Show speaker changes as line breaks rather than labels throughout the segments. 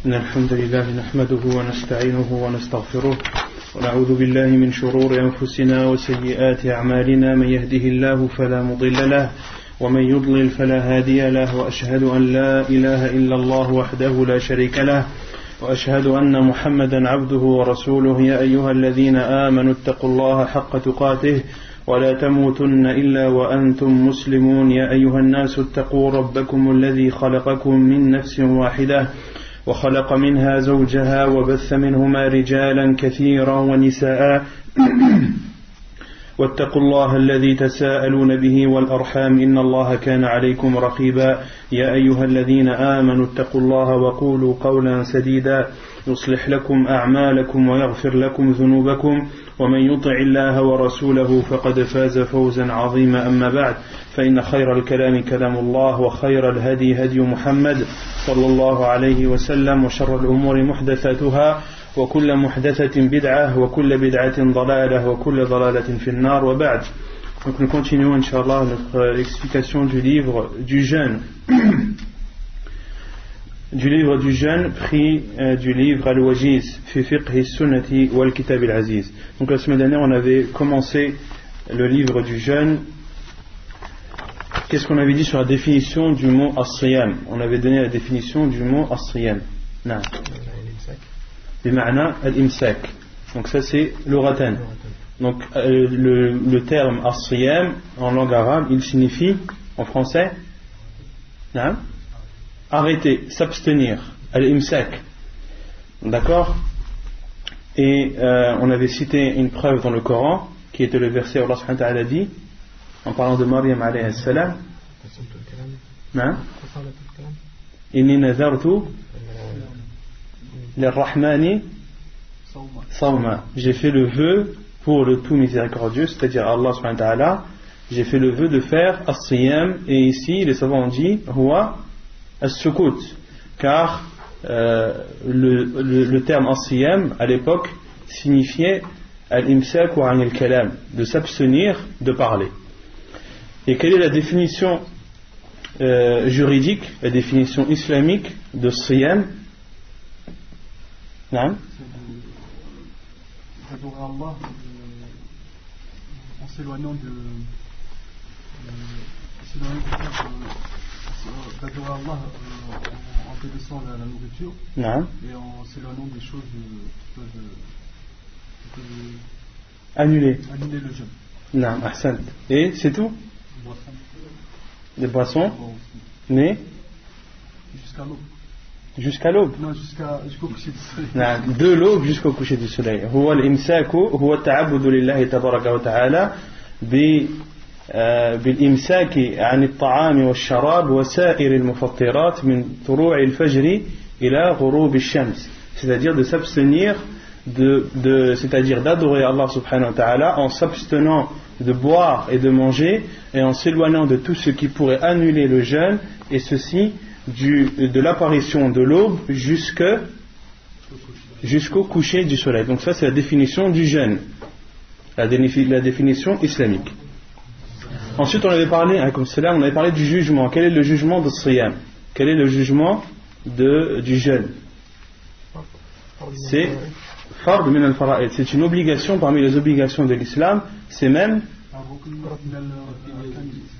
إن الحمد لله نحمده ونستعينه ونستغفره ونعوذ بالله من شرور أنفسنا وسيئات أعمالنا من يهده الله فلا مضل له ومن يضلل فلا هادي له وأشهد أن لا إله إلا الله وحده لا شريك له وأشهد أن محمدا عبده ورسوله يا أيها الذين آمنوا اتقوا الله حق تقاته ولا تموتن إلا وأنتم مسلمون يا أيها الناس اتقوا ربكم الذي خلقكم من نفس واحدة وخلق منها زوجها وبث منهما رجالا كثيرا ونساء واتقوا الله الذي تساءلون به والأرحام إن الله كان عليكم رقيبا يا أيها الذين آمنوا اتقوا الله وقولوا قولا سديدا يصلح لكم أعمالكم ويغفر لكم ذنوبكم ومن يطع الله ورسوله فقد فاز فوزا عظيما أما بعد فإن خير الكلام كلام الله وخير الهدي هدي محمد صلى الله عليه وسلم وشر الأمور محدثاتها وكل محدثة بدعة وكل بدعة ضلالة وكل ضلالة في النار وبعد. Donc nous continuons Inch'Allah notre explication du livre du jeûne pris du livre Al-Wajiz fi fiqh sunnati wal kitab al-aziz. Donc la semaine dernière on avait commencé le livre du jeûne. Qu'est-ce qu'on avait dit sur la définition du mot as-siyam? On avait donné la définition du mot as-siyam. Non. Bima'na al-imsak. Donc ça c'est l'oratan. Donc le terme as-siyam en langue arabe, il signifie en français non, arrêter, s'abstenir, al-imsak. D'accord? Et on avait cité une preuve dans le Coran qui était le verset où Allah subhanahu wa ta'ala dit en parlant de Maryam alayhi salam non? Inni nazartu lirrahmani sawma. J'ai fait le vœu pour le tout miséricordieux, c'est-à-dire Allah subhanahu wa ta'ala, j'ai fait le vœu de faire as-siyam, et ici les savants ont dit huwa as-sukut, car le terme as-siyam à l'époque signifiait al-imsak wa 'an al-kalam, de s'abstenir de parler. Et quelle est la définition juridique, la définition islamique de siyam? Non?
D'adorer Allah en s'éloignant d'adorer Allah en délaissant la nourriture
non.
Et en s'éloignant des choses qui peuvent
annuler
le jeûne.
Non, ahsant. Et c'est tout? Des boissons? Mais
jusqu'à l'aube.
Jusqu'à l'aube?
Non, jusqu'au coucher du soleil.
Non, de l'aube jusqu'au coucher du soleil. هو الإمساك هو التعبد لله تبارك وتعالى بالإمساك عن الطعام والشراب وسائر المفطرات من طلوع الفجر إلى غروب الشمس. C'est-à-dire de s'abstenir c'est-à-dire d'adorer Allah subhanahu wa ta'ala en s'abstenant de boire et de manger et en s'éloignant de tout ce qui pourrait annuler le jeûne, et ceci de l'apparition de l'aube jusqu'au coucher du soleil. Donc ça c'est la définition du jeûne, la définition islamique. Ensuite on avait parlé du jugement. Quel est le jugement de siyam? Quel est le jugement du jeûne? C'est fard min al-fara'id, c'est une obligation parmi les obligations de l'islam. C'est même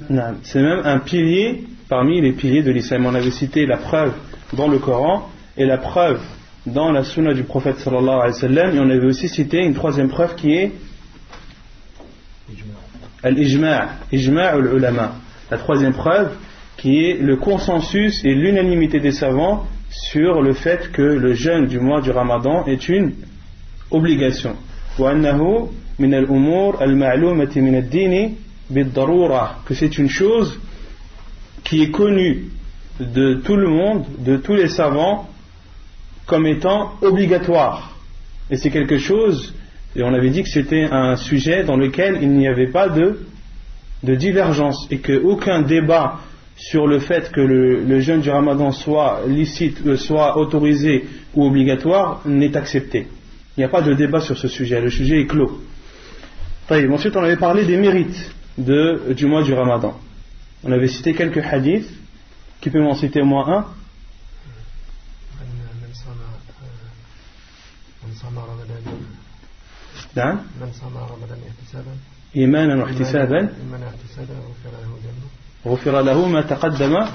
un pilier parmi les piliers de l'islam. On avait cité la preuve dans le Coran et la preuve dans la sunna du prophète sallallahu alayhi wa sallam, et on avait aussi cité une troisième preuve qui est al-ijma' al-ulama, la troisième preuve qui est le consensus et l'unanimité des savants sur le fait que le jeûne du mois du Ramadan est une obligation. وأنه من الأمور المعلومة من الدين بالضرورة, que c'est une chose qui est connue de tout le monde, de tous les savants, comme étant obligatoire. Et c'est quelque chose, et on avait dit que c'était un sujet dans lequel il n'y avait pas de divergence, et qu'aucun débat sur le fait que le jeûne du Ramadan soit licite, soit autorisé ou obligatoire n'est accepté. Il n'y a pas de débat sur ce sujet, le sujet est clos. Ensuite on avait parlé des mérites du mois du Ramadan. On avait cité quelques hadiths. Qui peut m'en citer au moins un? نعم إيمانا واحتسابا غفر له ما تقدم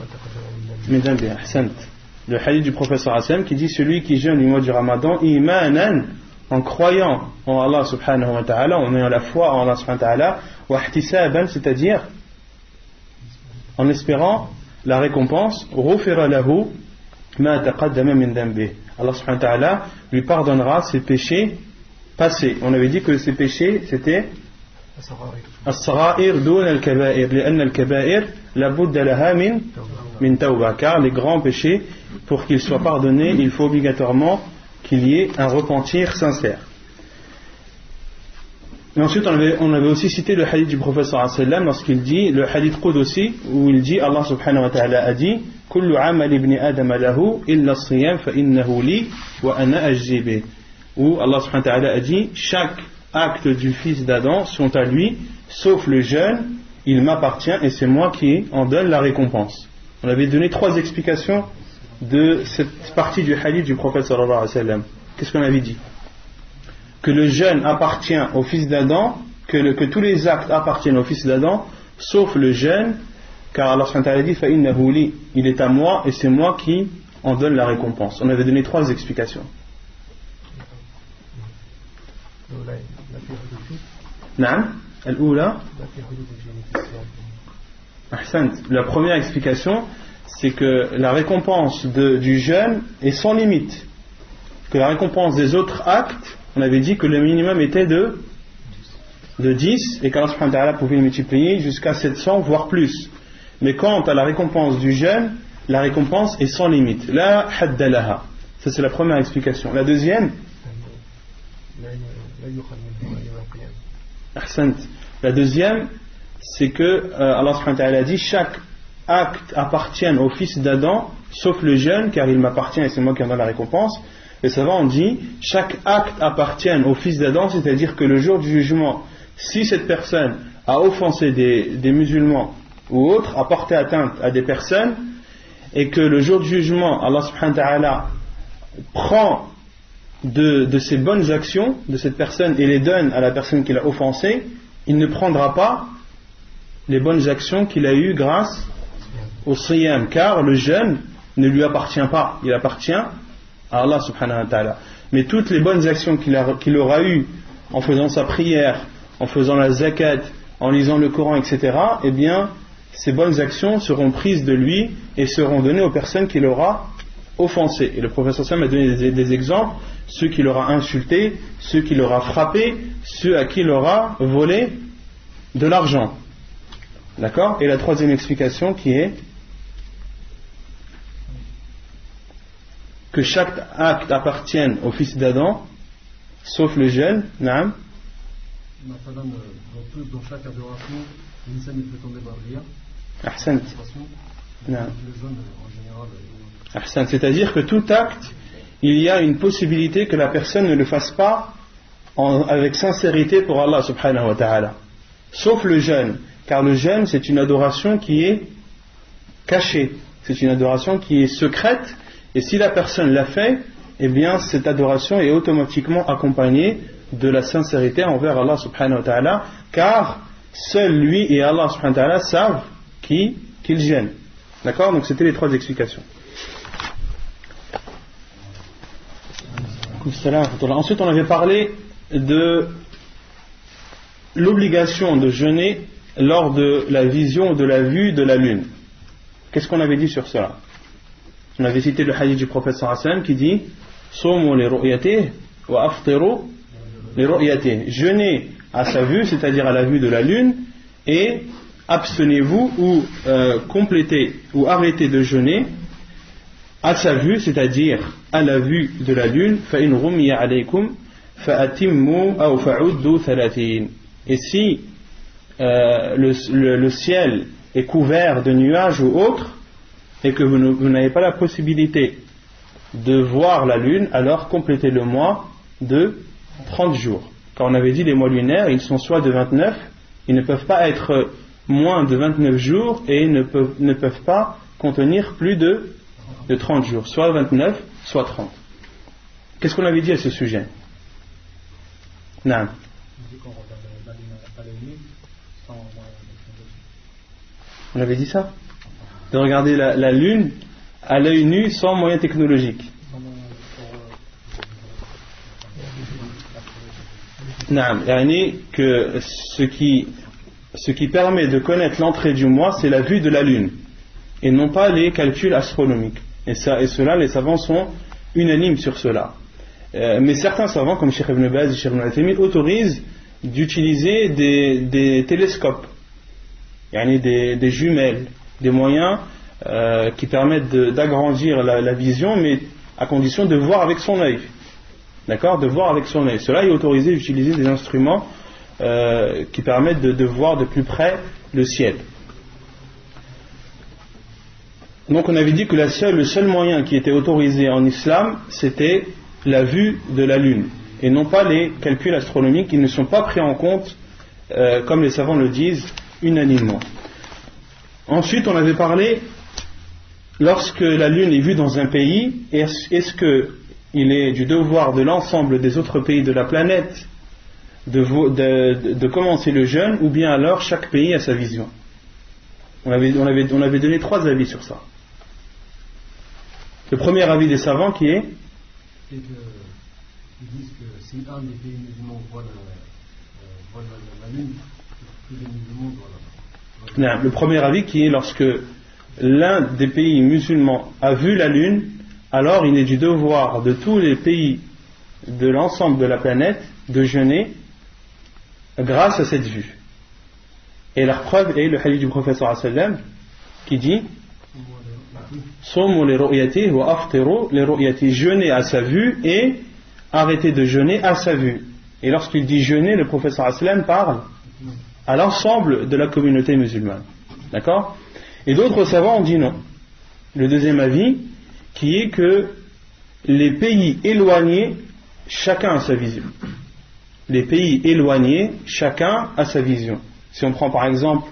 من ذنبه. أحسنت. Le hadith du professeur Hassan qui dit celui qui jeûne du mois du Ramadan imanan, en croyant en Allah subhanahu wa ta'ala, en ayant la foi en Allah subhanahu wa ta'ala, wa ihtisaban, c'est-à-dire en espérant la récompense, ghufira lahu ma taqaddama min dhanbihi. Allah subhanahu wa ta'ala lui pardonnera ses péchés passés. On avait dit que ces péchés c'était as-sagha'ir dun al-kaba'ir, لأن الكبائر la budda laha min tawbah, car les grands péchés, pour qu'ils soient pardonnés, il faut obligatoirement qu'il y ait un repentir sincère. Et ensuite on avait aussi cité le hadith du professeur sallam lorsqu'il dit, le hadith Qudusi, où il dit, Allah subhanahu wa ta'ala a dit kullu amal ibn adam lahu illa as-siyam fa innahu li wa ana ajzi bih, où Allah subhanahu wa ta'ala a dit chaque acte du fils d'Adam sont à lui sauf le jeûne, il m'appartient et c'est moi qui en donne la récompense. On avait donné 3 explications de cette partie du hadith du prophète sallallahu alayhi wa sallam. Qu'est-ce qu'on avait dit? Que le jeûne appartient au fils d'Adam, que tous les actes appartiennent au fils d'Adam, sauf le jeûne, car Allah subhanahu wa ta'ala dit fa innahu li, il est à moi et c'est moi qui en donne la récompense. On avait donné 3 explications. Naam, al-oula. Ahsant. La première explication, c'est que la récompense du jeûne est sans limite. Que la récompense des autres actes, on avait dit que le minimum était de 10 et qu'Allah subhanahu wa ta'ala pouvait le multiplier jusqu'à 700 voire plus. Mais quant à la récompense du jeûne, la récompense est sans limite. La hadda laha. Ça c'est la première explication. La deuxième, ahsant. La deuxième, c'est que Allah subhanahu wa ta'ala a dit chaque acte appartient au fils d'Adam sauf le jeûne, car il m'appartient et c'est moi qui en donne la récompense. Les savants ont dit chaque acte appartient au fils d'Adam, c'est-à-dire que le jour du jugement, si cette personne a offensé des musulmans ou autres, a porté atteinte à des personnes, et que le jour du jugement, Allah subhanahu wa ta'ala prend de ses bonnes actions de cette personne et les donne à la personne qui l'a offensé, il ne prendra pas les bonnes actions qu'il a eues grâce au siyam, car le jeûne ne lui appartient pas, il appartient à Allah subhanahu wa ta'ala. Mais toutes les bonnes actions qu'il aura eues en faisant sa prière, en faisant la zakat, en lisant le Coran, etc., eh bien ces bonnes actions seront prises de lui et seront données aux personnes qu'il aura offensées. Et le professeur Sam a donné des exemples: ceux qu'il aura insultés, ceux qu'il aura frappés, ceux à qui il aura volé de l'argent. D'accord? Et la troisième explication qui est que chaque acte appartienne au fils d'Adam, sauf le jeûne. Naam.
Dans chaque adoration, l'insan il peut tomber barrière.
Ahsan. Ahsan. C'est-à-dire que tout acte, il y a une possibilité que la personne ne le fasse pas avec sincérité pour Allah subhanahu wa ta'ala. Sauf le jeûne, car le jeûne c'est une adoration qui est cachée, c'est une adoration qui est secrète, et si la personne l'a fait, eh bien cette adoration est automatiquement accompagnée de la sincérité envers Allah subhanahu wa ta'ala, car seul lui et Allah subhanahu wa ta'ala savent qu'il jeûne. D'accord? Donc c'était les 3 explications. Ensuite on avait parlé de l'obligation de jeûner lors de la vision ou de la vue de la lune. Qu'est-ce qu'on avait dit sur cela? On avait cité le hadith du prophète sallallahu alayhi wa sallam qui dit Sumu li ru'yatihi wa aftiru li ru'yatihi. Jeûnez à sa vue, c'est-à-dire à la vue de la lune, et abstenez-vous ou complétez ou arrêtez de jeûner à sa vue, c'est-à-dire à la vue de la lune. Fa in rumiya alaykum fa atimmu aw fa'uddu thalathin. Et si le ciel est couvert de nuages ou autre, et que vous n'avez pas la possibilité de voir la lune, alors complétez le mois de 30 jours. Quand on avait dit les mois lunaires, ils sont soit de 29, ils ne peuvent pas être moins de 29 jours, et ne peuvent pas contenir plus de 30 jours, soit 29, soit 30. Qu'est-ce qu'on avait dit à ce sujet? Non.
On dit qu'on regarde la lune à l'œil nu sans moyen technologique.
On avait dit ça? De regarder la lune à l'œil nu sans moyen technologique. Non, que ce qui permet de connaître l'entrée du mois, c'est la vue de la lune, et non pas les calculs astronomiques. Et cela, les savants sont unanimes sur cela. Mais certains savants, comme Cheikh Ibn Baz et Cheikh Ibn Uthaymin, autorisent d'utiliser des télescopes, des jumelles, des moyens qui permettent d'agrandir la vision, mais à condition de voir avec son œil. D'accord, de voir avec son œil. Cela est autorisé d'utiliser des instruments qui permettent de voir de plus près le ciel. Donc on avait dit que le seul moyen qui était autorisé en islam, c'était la vue de la lune, et non pas les calculs astronomiques qui ne sont pas pris en compte, comme les savants le disent, unanimement. Ensuite, on avait parlé, lorsque la lune est vue dans un pays, est-ce qu'il est du devoir de l'ensemble des autres pays de la planète de commencer le jeûne, ou bien alors chaque pays a sa vision? On avait donné 3 avis sur ça. Le premier avis des savants qui est
qu'ils disent que si un des pays musulmans voit la lune, tous les musulmans voient la lune.
Le premier avis qui est lorsque l'un des pays musulmans a vu la lune, alors il est du devoir de tous les pays de l'ensemble de la planète de jeûner grâce à cette vue. Et la preuve est le hadith du prophète sallallahu alayhi wa sallam qui dit Somu li ru'yati wa aftiru li ru'yati, jeûner à sa vue et arrêter de jeûner à sa vue. Et lorsqu'il dit jeûner, le prophète sallallahu alayhi wa sallam parle à l'ensemble de la communauté musulmane. D'accord? Et d'autres savants ont dit non. Le deuxième avis, qui est que les pays éloignés, chacun a sa vision. Les pays éloignés, chacun a sa vision. Si on prend par exemple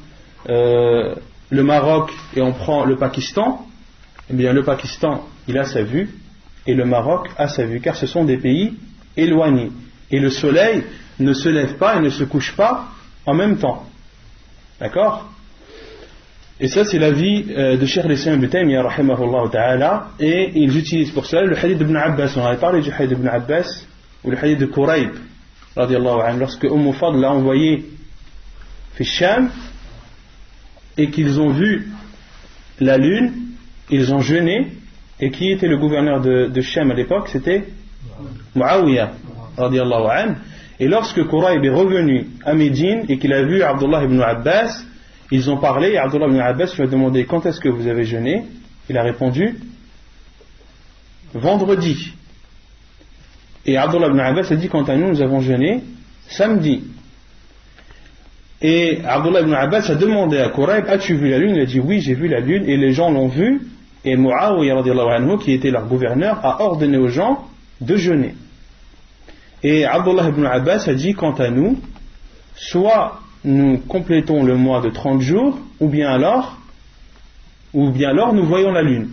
le Maroc et on prend le Pakistan, eh bien le Pakistan, il a sa vue et le Maroc a sa vue, car ce sont des pays éloignés. Et le soleil ne se lève pas et ne se couche pas en même temps. D'accord? Et ça, c'est l'avis de Cheikh al-Islam Ibn Taymiyyah rahimahullah ta'ala, et ils utilisent pour cela le hadith d'Ibn Abbas. On avait parlé du hadith d'Ibn Abbas ou le hadith de Quraib radiyallahu anhu, lorsque Fadl l'a envoyé fi Sham et qu'ils ont vu la lune, ils ont jeûné. Et qui était le gouverneur de Sham à l'époque? C'était Muawiyah radiyallahu anhu. Et lorsque Quraib est revenu à Médine et qu'il a vu Abdullah ibn Abbas, ils ont parlé, et Abdullah ibn Abbas lui a demandé quand est-ce que vous avez jeûné. Il a répondu vendredi. Et Abdullah ibn Abbas a dit quant à nous, nous avons jeûné samedi. Et Abdullah ibn Abbas a demandé à Quraib, as-tu vu la lune? Il a dit oui, j'ai vu la lune, et les gens l'ont vue. Et Muawiyah radiyallahu anhu, qui était leur gouverneur, a ordonné aux gens de jeûner. Et Abdullah ibn Abbas a dit quant à nous, soit nous complétons le mois de 30 jours, ou bien alors nous voyons la lune.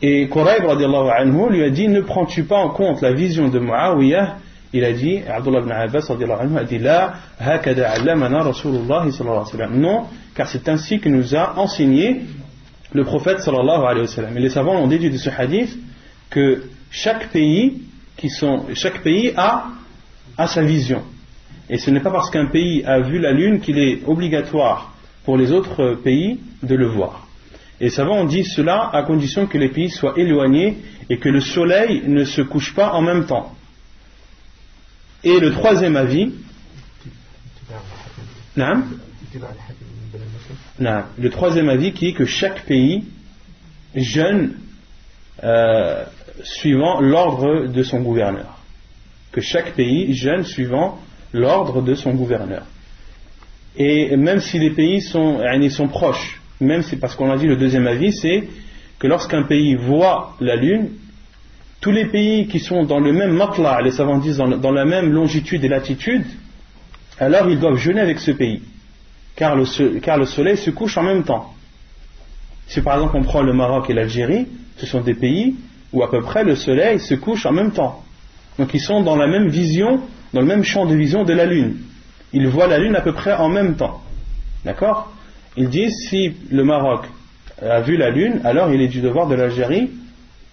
Et Quraib radiyallahu anhu lui a dit, ne prends-tu pas en compte la vision de Muawiyah? Il a dit, Abdullah ibn Abbas radiyallahu anhu a dit, la hakada allamana Rasulullah sallallahu alayhi wa sallam. Non, car c'est ainsi que nous a enseigné le prophète sallallahu alayhi wa sallam. Et les savants ont déduit de ce hadith que chaque pays a sa vision. Et ce n'est pas parce qu'un pays a vu la lune qu'il est obligatoire pour les autres pays de le voir. Et les savants ont dit cela à condition que les pays soient éloignés et que le soleil ne se couche pas en même temps. Et le troisième avis, le troisième avis qui est que chaque pays jeûne suivant l'ordre de son gouverneur. Que chaque pays jeûne suivant l'ordre de son gouverneur. Et même si les pays sont proches, même si, parce qu'on a dit le deuxième avis, c'est que lorsqu'un pays voit la lune, tous les pays qui sont dans le même matla, les savants disent dans la même longitude et latitude, alors ils doivent jeûner avec ce pays, car le soleil se couche en même temps. Si par exemple on prend le Maroc et l'Algérie, ce sont des pays où à peu près le soleil se couche en même temps. Donc ils sont dans la même vision, dans le même champ de vision de la lune. Ils voient la lune à peu près en même temps. D'accord? Ils disent, si le Maroc a vu la lune, alors il est du devoir de l'Algérie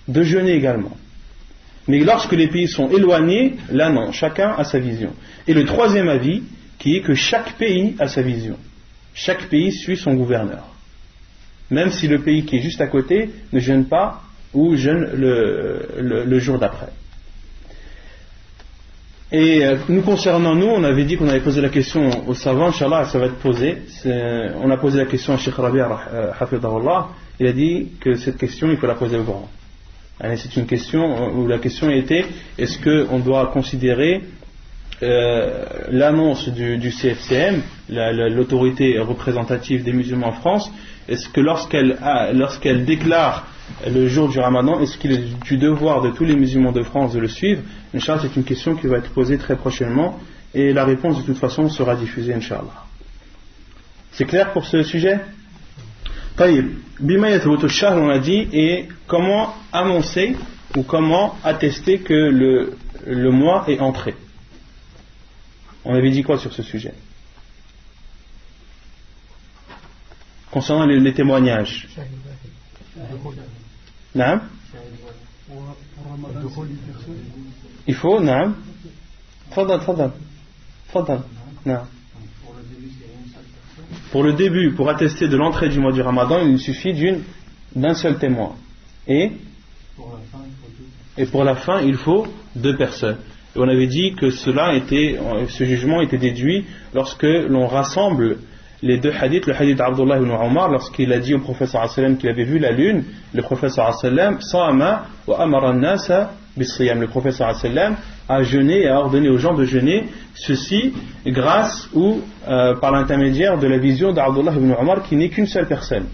de jeûner également. Mais lorsque les pays sont éloignés, là non, chacun a sa vision. Et le troisième avis, qui est que chaque pays a sa vision. Chaque pays suit son gouverneur. Même si le pays qui est juste à côté ne jeûne pas ou jeûne le jour d'après. Et nous concernant nous, on avait dit qu'on avait posé la question aux savants, Inch'Allah, ça va être posé. On a posé la question à Cheikh Rabi'a, hafidahullah. Il a dit que cette question, il faut la poser au grand. C'est une question où la question était, est-ce qu'on doit considérer l'annonce du CFCM, l'autorité représentative des musulmans en France, est-ce que lorsqu'elle déclare le jour du Ramadan, est-ce qu'il est du devoir de tous les musulmans de France de le suivre? Inch'Allah, c'est une question qui va être posée très prochainement et la réponse de toute façon sera diffusée, Inch'Allah. C'est clair pour ce sujet? Taïb, bima yathbutu ash-shahr, on a dit, et comment annoncer ou comment attester que le mois est entré? On avait dit quoi sur ce sujet? Concernant les témoignages. Naam? Il faut, naam? Fadal. Naam. Pour le début, pour attester de l'entrée du mois du Ramadan, il suffit d'un seul témoin. Et pour la fin, il faut 2 personnes. Et on avait dit que ce jugement était déduit lorsque l'on rassemble les 2 hadiths. Le hadith d'Abdullah ibn Omar, lorsqu'il a dit au prophète sallallahu alayhi wa sallam qu'il avait vu la lune, le prophète sallallahu alayhi wa sallam sa'ama wa amara an-nasa bis-siyam. Le prophète sallallahu alayhi wa sallam a jeûné et a ordonné aux gens de jeûner, ceci grâce ou par l'intermédiaire de la vision d'Abdullah ibn Omar, qui n'est qu'une seule personne.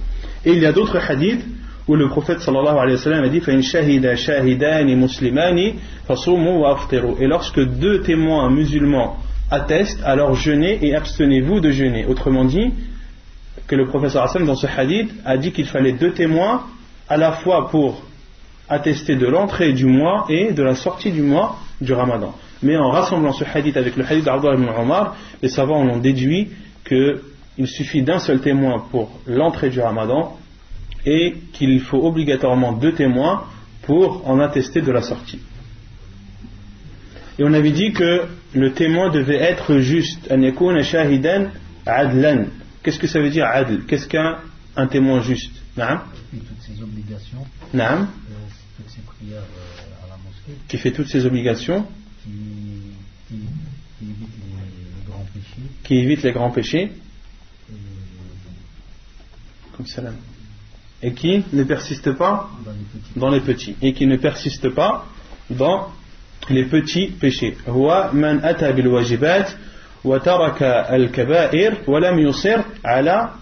Et il y a d'autres hadiths où le prophète sallallahu alayhi wa sallam a dit فَإِنْ شَهِدَ شَاهِدَانِ مُسْلِمَانِ فَصُومُوا وَأَفْطِرُوا. Et lorsque 2 témoins musulmans attestent, alors jeûnez et abstenez-vous de jeûner. Autrement dit, que le prophète sallallahu alayhi wa sallam dans ce hadith a dit qu'il fallait 2 témoins à la fois pour attester de l'entrée du mois et de la sortie du mois du Ramadan. Mais en rassemblant ce hadith avec le hadith d'Abdullah ibn Omar, les savants en ont déduit qu'il suffit d'un seul témoin pour l'entrée du Ramadan et qu'il faut obligatoirement 2 témoins pour en attester de la sortie. Et on avait dit que le témoin devait être juste. An yakuna shahidan adlan. Qu'est-ce que ça veut dire adl? Qu'est-ce qu'un témoin juste? Naam?
Toutes ses obligations.
Naam?
Toutes ses prières à la mosquée.
Qui fait toutes ses obligations.
Qui évite les grands péchés.
Qui évite les grands péchés. Comme salam. Et qui ne persiste pas dans les petits. Et qui ne persiste pas dans les petits péchés. Huwa man ata bil wajibat wa taraka al kaba'ir wa lam yusir ala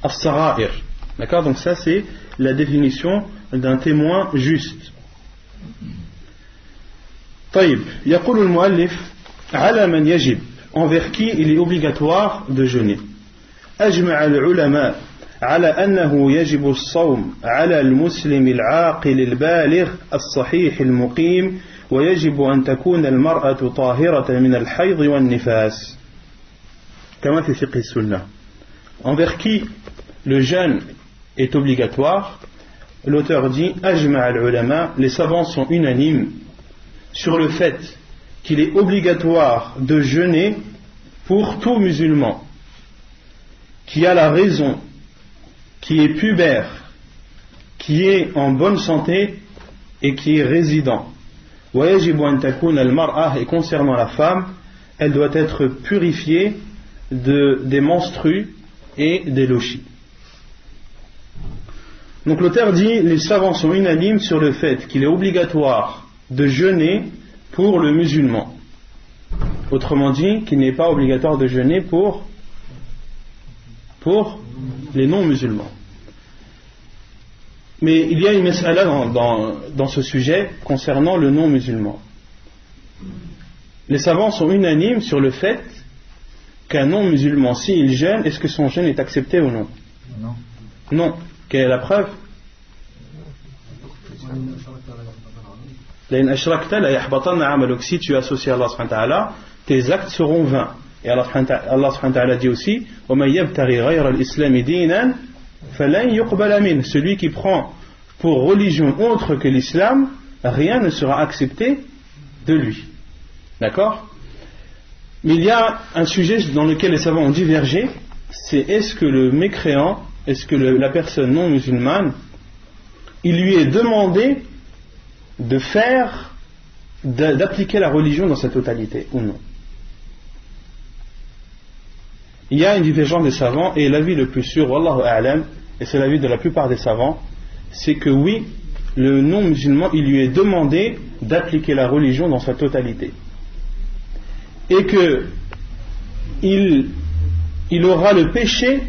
as-sagha'ir. D'accord? Donc ça c'est la définition d'un témoin juste. طيب يقول المؤلف على من يجب, envers qui il est obligatoire de jeûner. أجمع العلماء على أنه يجب الصوم على المسلم العاقل البالغ الصحيح المقيم ويجب أن تكون المرأة طاهرة من الحيض والنفاس كما في فقه السنة. Envers qui le jeûne est obligatoire, l'auteur dit أجمع العلماء, les savants sont unanimes sur le fait qu'il est obligatoire de jeûner pour tout musulman qui a la raison, qui est pubère, qui est en bonne santé et qui est résident. Et concernant la femme, elle doit être purifiée des menstrues et des lochis. Donc l'auteur dit, les savants sont unanimes sur le fait qu'il est obligatoire de jeûner pour le musulman. Autrement dit, qu'il n'est pas obligatoire de jeûner pour les non-musulmans. Mais il y a une mas'ala dans ce sujet concernant le non-musulman. Les savants sont unanimes sur le fait qu'un non-musulman, s'il jeûne, est-ce que son jeûne est accepté ou non?
Non.
Non. Quelle est la preuve? لَإِنْ أَشْرَكْتَ لَيَحْبَطَنَّ عَمَلُكَ. Si tu associes Allah subhanahu wa ta'ala, tes actes seront vains. Et Allah subhanahu wa ta'ala dit aussi وَمَنْ يَبْتَغِي غَيْرَ الْإِسْلَامِ دِينًا فَلَنْ يُقْبَلَ مِنْهُ. Celui qui prend pour religion autre que l'islam, rien ne sera accepté de lui. D'accord? Mais il y a un sujet dans lequel les savants ont divergé, c'est est-ce que le mécréant, est-ce que la personne non musulmane, il lui est demandé d'appliquer la religion dans sa totalité ou non. Il y a une divergence des savants et l'avis le plus sûr, wallahu a'lam, et c'est l'avis de la plupart des savants, c'est que oui, le non musulman, il lui est demandé d'appliquer la religion dans sa totalité. Et que il aura le péché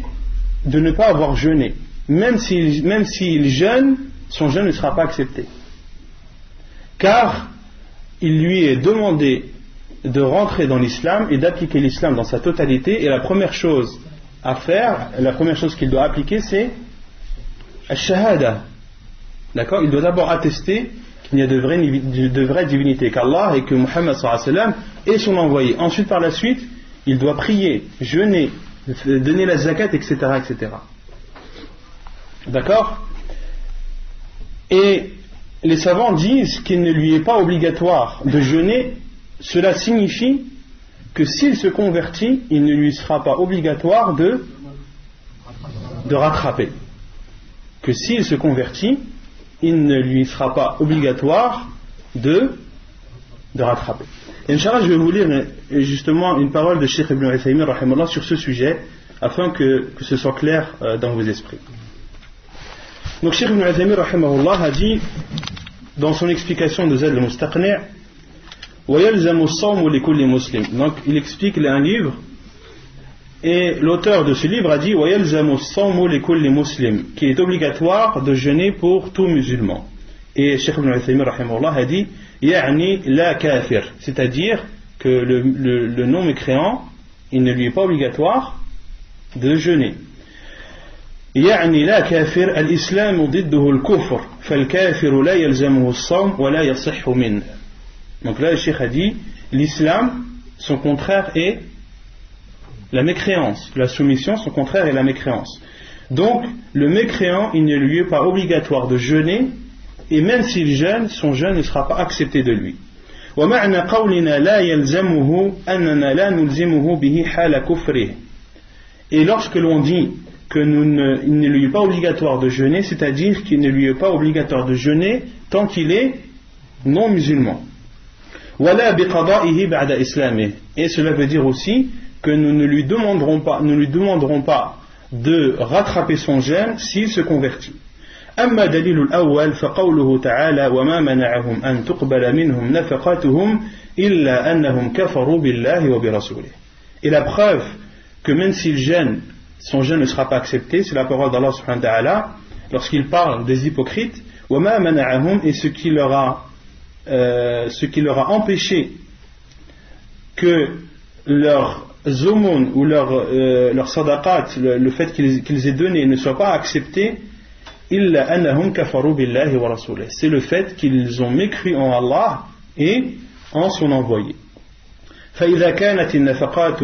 de ne pas avoir jeûné. Même s'il jeûne, son jeûne ne sera pas accepté. Car il lui est demandé de rentrer dans l'islam et d'appliquer l'islam dans sa totalité, et la première chose à faire, la première chose qu'il doit appliquer, c'est al-shahada. D'accord? Il doit d'abord attester qu'il y a de vraies divinités, qu'Allah et que Muhammad sallallahu alayhi wa sallam est son envoyé. Ensuite, par la suite, il doit prier, jeûner, donner la zakat, etc., etc. D'accord? Et les savants disent qu'il ne lui est pas obligatoire de jeûner. Cela signifie que s'il se convertit, il ne lui sera pas obligatoire de rattraper. Que s'il se convertit, il ne lui sera pas obligatoire de rattraper. Et Inch'Allah, je vais vous lire justement une parole de Cheikh Ibn Uthaymin rahimahullah sur ce sujet, afin que ce soit clair dans vos esprits. Donc Cheikh Ibn Uthaymin rahimahullah a dit dans son explication de Zad al-Mustaqni', وَيَلْزَمُ الصَّوْمُ لِكُلِّ مُسْلِمٍ. Donc il explique un livre, et l'auteur de ce livre a dit وَيَلْزَمُ الصَّوْمُ لِكُلِّ مُسْلِمٍ, qui est obligatoire de jeûner pour tout musulman. Et Cheikh Ibn Uthaymin rahimahullah a dit يَعْنِي لَا كَافِرٍ, c'est-à-dire que le non-mécréant, il ne lui est pas obligatoire de jeûner. يعني لا كافر الإسلام ضده الكفر فالكافر لا يلزمه الصوم ولا يصح منه. Donc là le cheikh a dit l'islam, son contraire est la mécréance, la soumission, son contraire est la mécréance. Donc le mécréant, il ne lui est pas obligatoire de jeûner, et même s'il jeûne, son jeûne ne sera pas accepté de lui. ومعنى قولنا لا يلزمه أننا لا نلزمه به حال كفره. Et lorsque l'on dit qu'il ne lui est pas obligatoire de jeûner, c'est-à-dire qu'il ne lui est pas obligatoire de jeûner tant qu'il est non musulman. ولا بقضائه بعد إسلامه. Et cela veut dire aussi que nous ne lui demanderons pas de rattraper son jeûne s'il se convertit. أما دليل الأول فقوله تعالى وما منعهم أن تقبل منهم نفقاتهم إلا أنهم كفروا بالله وبرسوله. Et la preuve que même s'il jeûne, son jeûne ne sera pas accepté, c'est la parole d'Allah subhanahu wa ta'ala lorsqu'il parle des hypocrites. وما منعهم, et ce qui leur a empêché que leurs aumônes ou leurs sadaqat, le fait qu'ils aient donné, ne soit pas accepté, إلا أنهم كفروا بالله ورسوله, c'est le fait qu'ils ont mécru en Allah et en son envoyé. فإذا كانت النفقات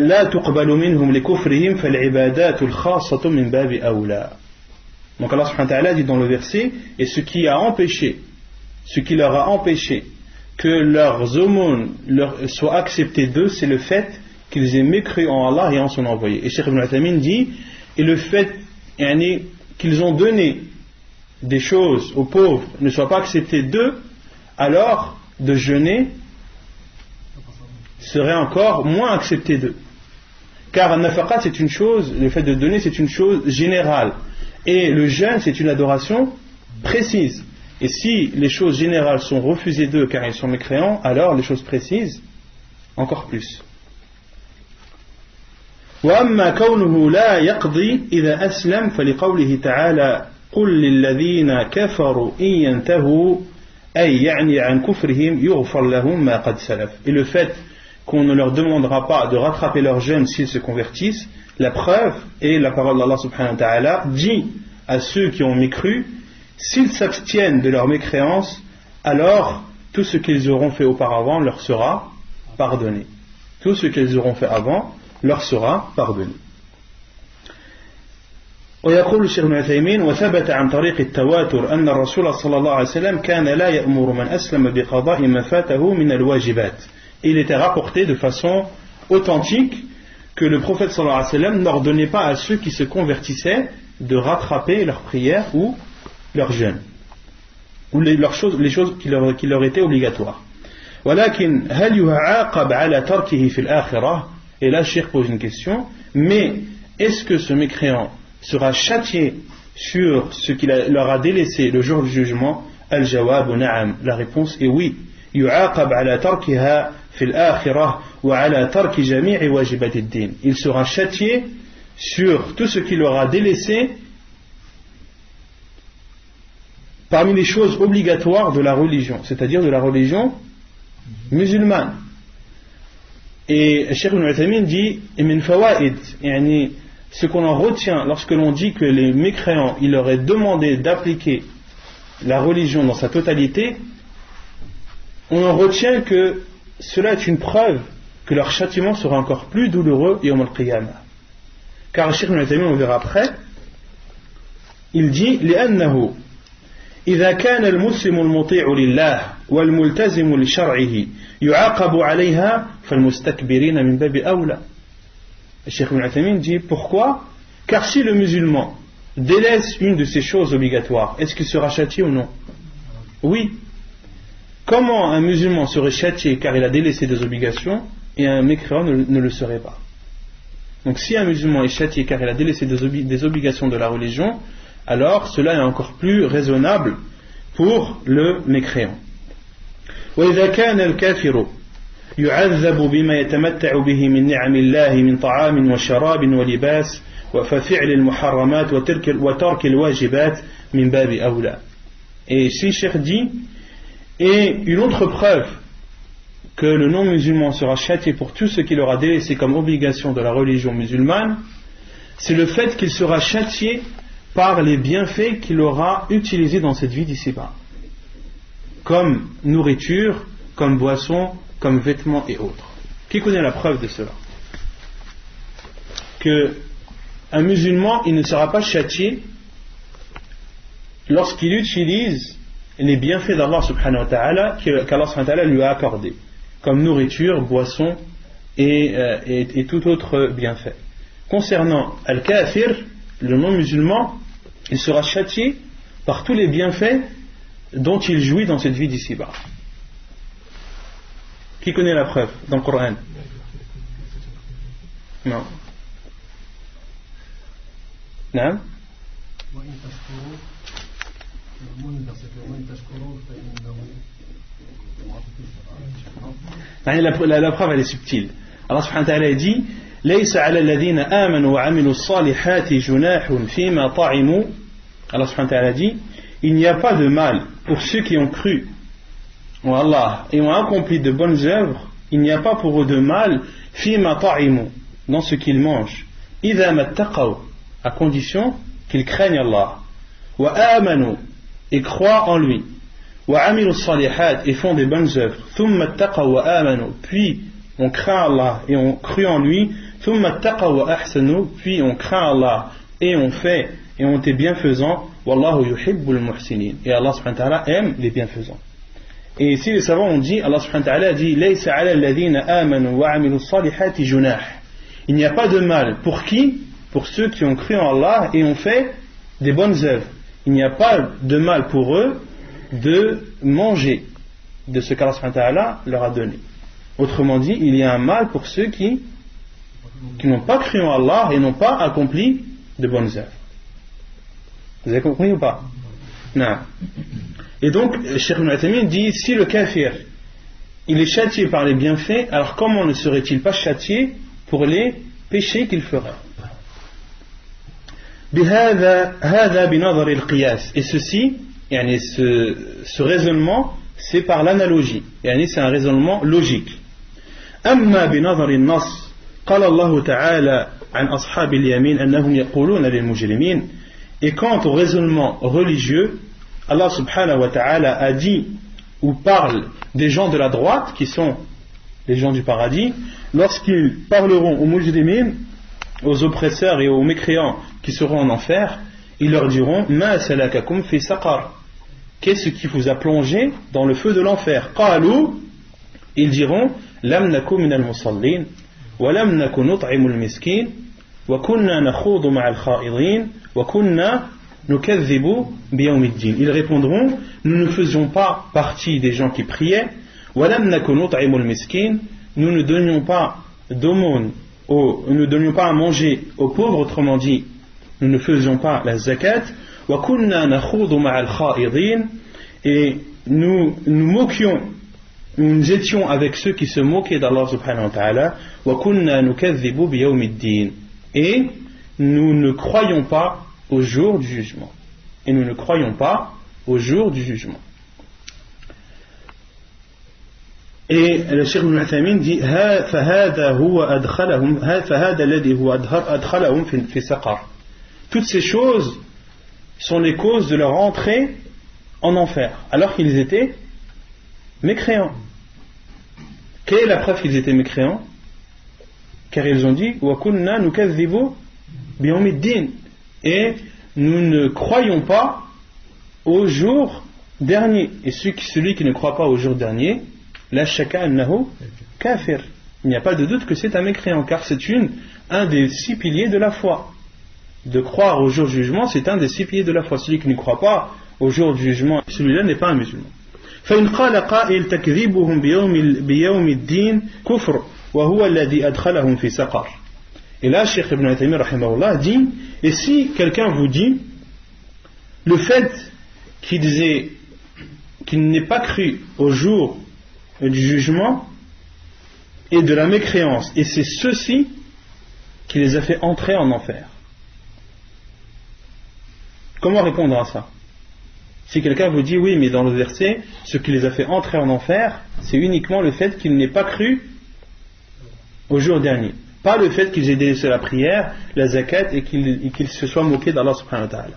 لا تقبل منهم لكفرهم فالعبادات الخاصة من باب أولى. Donc Allah subhanahu wa ta'ala dit dans le verset, et ce qui leur a empêché que leurs aumônes soient acceptées d'eux, c'est le fait qu'ils aient mécru en Allah et en son envoyé. Et Cheikh Ibn Uthaymin dit, et le fait qu'ils ont donné des choses aux pauvres ne soit pas accepté d'eux, alors de jeûner serait encore moins accepté d'eux. Car un nafaqat, c'est une chose, le fait de donner, c'est une chose générale. Et le jeûne, c'est une adoration précise. Et si les choses générales sont refusées d'eux car ils sont mécréants, alors les choses précises, encore plus. وأما كونه لا يقضي إذا أسلم فلقوله تعالى قل للذين كفروا إن ينتهوا أي يعني عن كفرهم يغفر لهم ما قد سلف. Et le fait qu'on ne leur demandera pas de rattraper leur jeûne s'ils se convertissent, la preuve est la parole d'Allah subhanahu wa ta'ala dit à ceux qui ont mécru s'ils s'abstiennent de leur mécréance, alors tout ce qu'ils auront fait auparavant leur sera pardonné. Tout ce qu'ils auront fait avant leur sera pardonné. ويقول الشيخ ابن عثيمين وثبت عن طريق التواتر أن الرسول صلى الله عليه وسلم كان لا يأمر من أسلم بقضاء ما فاته من الواجبات. Il était rapporté de façon authentique que le prophète sallallahu alayhi wa sallam n'ordonnait pas à ceux qui se convertissaient de rattraper leurs prières ou leurs jeûnes ou les choses qui leur étaient obligatoires. ولكن هل يعاقب على تركه في الآخرة? Et là, Cheikh pose une question. Mais est-ce que ce mécréant sera châtié sur ce qu'il leur a délaissé le jour du jugement? Al-jawab na'am. La réponse est oui. يعاقب على تركها في الآخرة وعلى ترك جميع واجبات الدين. Il sera châtié sur tout ce qu'il leur a délaissé parmi les choses obligatoires de la religion, c'est-à-dire de la religion musulmane. Et Cheikh Ibn Uthaymin dit min fawaid, yani ce qu'on en retient lorsque l'on dit que les mécréants il leur est demandé d'appliquer la religion dans sa totalité, on en retient que cela est une preuve que leur châtiment sera encore plus douloureux yawm al-qiyamah. Car Cheikh Ibn Uthaymin, on verra après, il dit لأنه إذا كان المسلم المطيع لله والملتزم لشرعه يعاقب عليها فالمستكبرين من باب أولى. Cheikh Ibn Uthaymin dit pourquoi? Car si le musulman délaisse une de ces choses obligatoires, est-ce qu'il sera châtié ou non? Oui. Comment un musulman serait châtié car il a délaissé des obligations et un mécréant ne le serait pas? Donc si un musulman est châtié car il a délaissé des obligations de la religion, alors cela est encore plus raisonnable pour le mécréant. وإذا كان الكافر يعذب بما يتمتع به من نعم الله من طعام وشراب ولباس وفعل المحرمات وترك الواجبات من باب أولى. Et si Cheikh dit, et une autre preuve que le non-musulman sera châtié pour tout ce qu'il aura délaissé comme obligation de la religion musulmane, c'est le fait qu'il sera châtié par les bienfaits qu'il aura utilisés dans cette vie d'ici-bas, comme nourriture, comme boisson, comme vêtements et autres. Qui connaît la preuve de cela? Que un musulman, il ne sera pas châtié lorsqu'il utilise les bienfaits d'Allah subhanahu wa ta'ala qu'Allah subhanahu wa ta'ala lui a accordés, comme nourriture, boisson et tout autre bienfait. Concernant al-kafir, le non-musulman, il sera châtié par tous les bienfaits dont il jouit dans cette vie d'ici-bas. Qui connaît la preuve dans le Coran? Non. Non? La preuve elle est subtile. Allah subhanahu wa ta'ala dit ليس على الذين آمنوا وعملوا الصالحات جناح فيما طعموا. Allah subhanahu wa ta'ala dit il n'y a pas de mal pour ceux qui ont cru en Allah et ont accompli de bonnes œuvres, il n'y a pas pour eux de mal فيما طعموا, dans ce qu'ils mangent, إذا ما اتقوا, à condition qu'ils craignent Allah, وآمنوا, et croient en lui, وعملوا الصالحات, et font des bonnes œuvres, ثم اتقوا وآمنوا, puis on craint Allah et on cru en lui, ثم اتقوا وأحسنوا, puis on craint Allah et on fait et on est bienfaisant, والله يحب المحسنين, et Allah subhanahu wa ta'ala aime les bienfaisants. Et ici les savants ont dit, Allah subhanahu wa ta'ala dit ليس على الذين آمنوا وعملوا الصالحات جناح, il n'y a pas de mal pour qui? Pour ceux qui ont cru en Allah et ont fait des bonnes œuvres. Il n'y a pas de mal pour eux de manger de ce qu'Allah subhanahu wa ta'ala leur a donné. Autrement dit, il y a un mal pour ceux qui n'ont pas cru en Allah et n'ont pas accompli de bonnes œuvres. Vous avez compris ou pas? Non. Et donc, Cheikh Ibn Uthaymin dit, si le kafir il est châtié par les bienfaits, alors comment ne serait-il pas châtié pour les péchés qu'il ferait? هذا بنظر القياس. Et ceci, يعني ce raisonnement, c'est par l'analogie, يعني c'est un raisonnement logique. أما بنظر النص قال الله تعالى عن أصحاب اليمين أنهم يقولون للمجرمين. Et quant au raisonnement religieux, Allah subhanahu wa ta'ala a dit ou parle des gens de la droite, qui sont les gens du paradis, lorsqu'ils parleront aux mujrimin, aux oppresseurs et aux mécréants qui seront en enfer, ils leur diront Ma salakakum fi saqar. Qu'est-ce qui vous a plongé dans le feu de l'enfer? Qalu, ils diront Lam naku min al-musallin, wa lam naku nut'imu al-miskin, wa kunna nakhudu ma'a al-kha'idin, wa kunna nukadhibu biyawmiddin. Ils répondront Nous ne faisions pas partie des gens qui priaient, wa lam naku nut'imu al-miskin, nous ne donnions pas d'aumône, nous ne donnions pas à manger aux pauvres, autrement dit, nous ne faisions pas la zakat, wa kunna nakhudu ma'a al-kha'idin, et nous moquions, nous étions avec ceux qui se moquaient d'Allah subhanahu wa ta'ala, wa kunna nukadhibu biyawmiddin, et nous ne croyons pas au jour du jugement. Et nous ne croyons pas au jour du jugement. Et le Cheikh Ibn Uthaymin dit فهذا الذي هو أدخلهم في سقر. Toutes ces choses sont les causes de leur entrée en enfer, alors qu'ils étaient mécréants. Quelle est la preuve qu'ils étaient mécréants? Car ils ont dit وَكُنَّا نُكَذِّبُ بِيَوْمِ الدِّينِ, et nous ne croyons pas au jour dernier. Et celui qui ne croit pas au jour dernier, la shaka annahu kafir, il n'y a pas de doute que c'est un mécréant, car c'est un des 6 piliers de la foi. De croire au jour du jugement, c'est un des 6 piliers de la foi. Celui qui ne croit pas au jour du jugement, celui-là n'est pas un musulman. فإن قال قائل تكذيبهم بيوم الدين كفر وهو الذي أدخلهم في سقر. Et là, Cheikh Ibn Uthaymin rahimahullah dit, et si quelqu'un vous dit le fait qu'il n'ait pas cru au jour du jugement et de la mécréance, et c'est ceci qui les a fait entrer en enfer. Comment répondre à ça? Si quelqu'un vous dit oui, mais dans le verset, ce qui les a fait entrer en enfer, c'est uniquement le fait qu'ils n'aient pas cru au jour dernier, pas le fait qu'ils aient délaissé la prière, la zakat, et qu'ils se soient moqués d'Allah subhanahu wa ta'ala.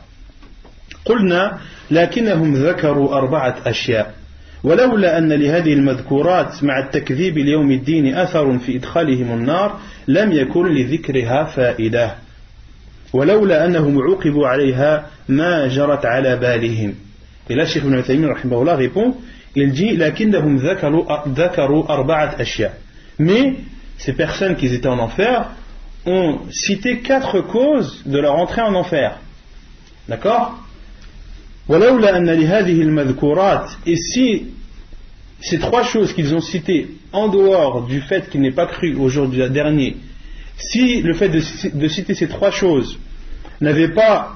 قلنا لكنهم ذكروا 4 أشياء ولولا أن لهذه المذكورات مع التكذيب ليوم الدين أثر في إدخالهم النار لم يكن لذكرها فائدة ولولا أنهم عوقبوا عليها ما جرت على بالهم. Et là, Cheikh Ibn Uthaymin rahimahullah répond, il dit لكنهم ذكروا 4 أشياء. Mais ces personnes qui étaient en enfer ont cité 4 causes de leur entrée en enfer. D'accord? ولولا أن لهذه المذكورات, et si ces 3 choses qu'ils ont citées en dehors du fait qu'ils n'aient pas cru au jour du dernier, si le fait de citer ces 3 choses n'avait pas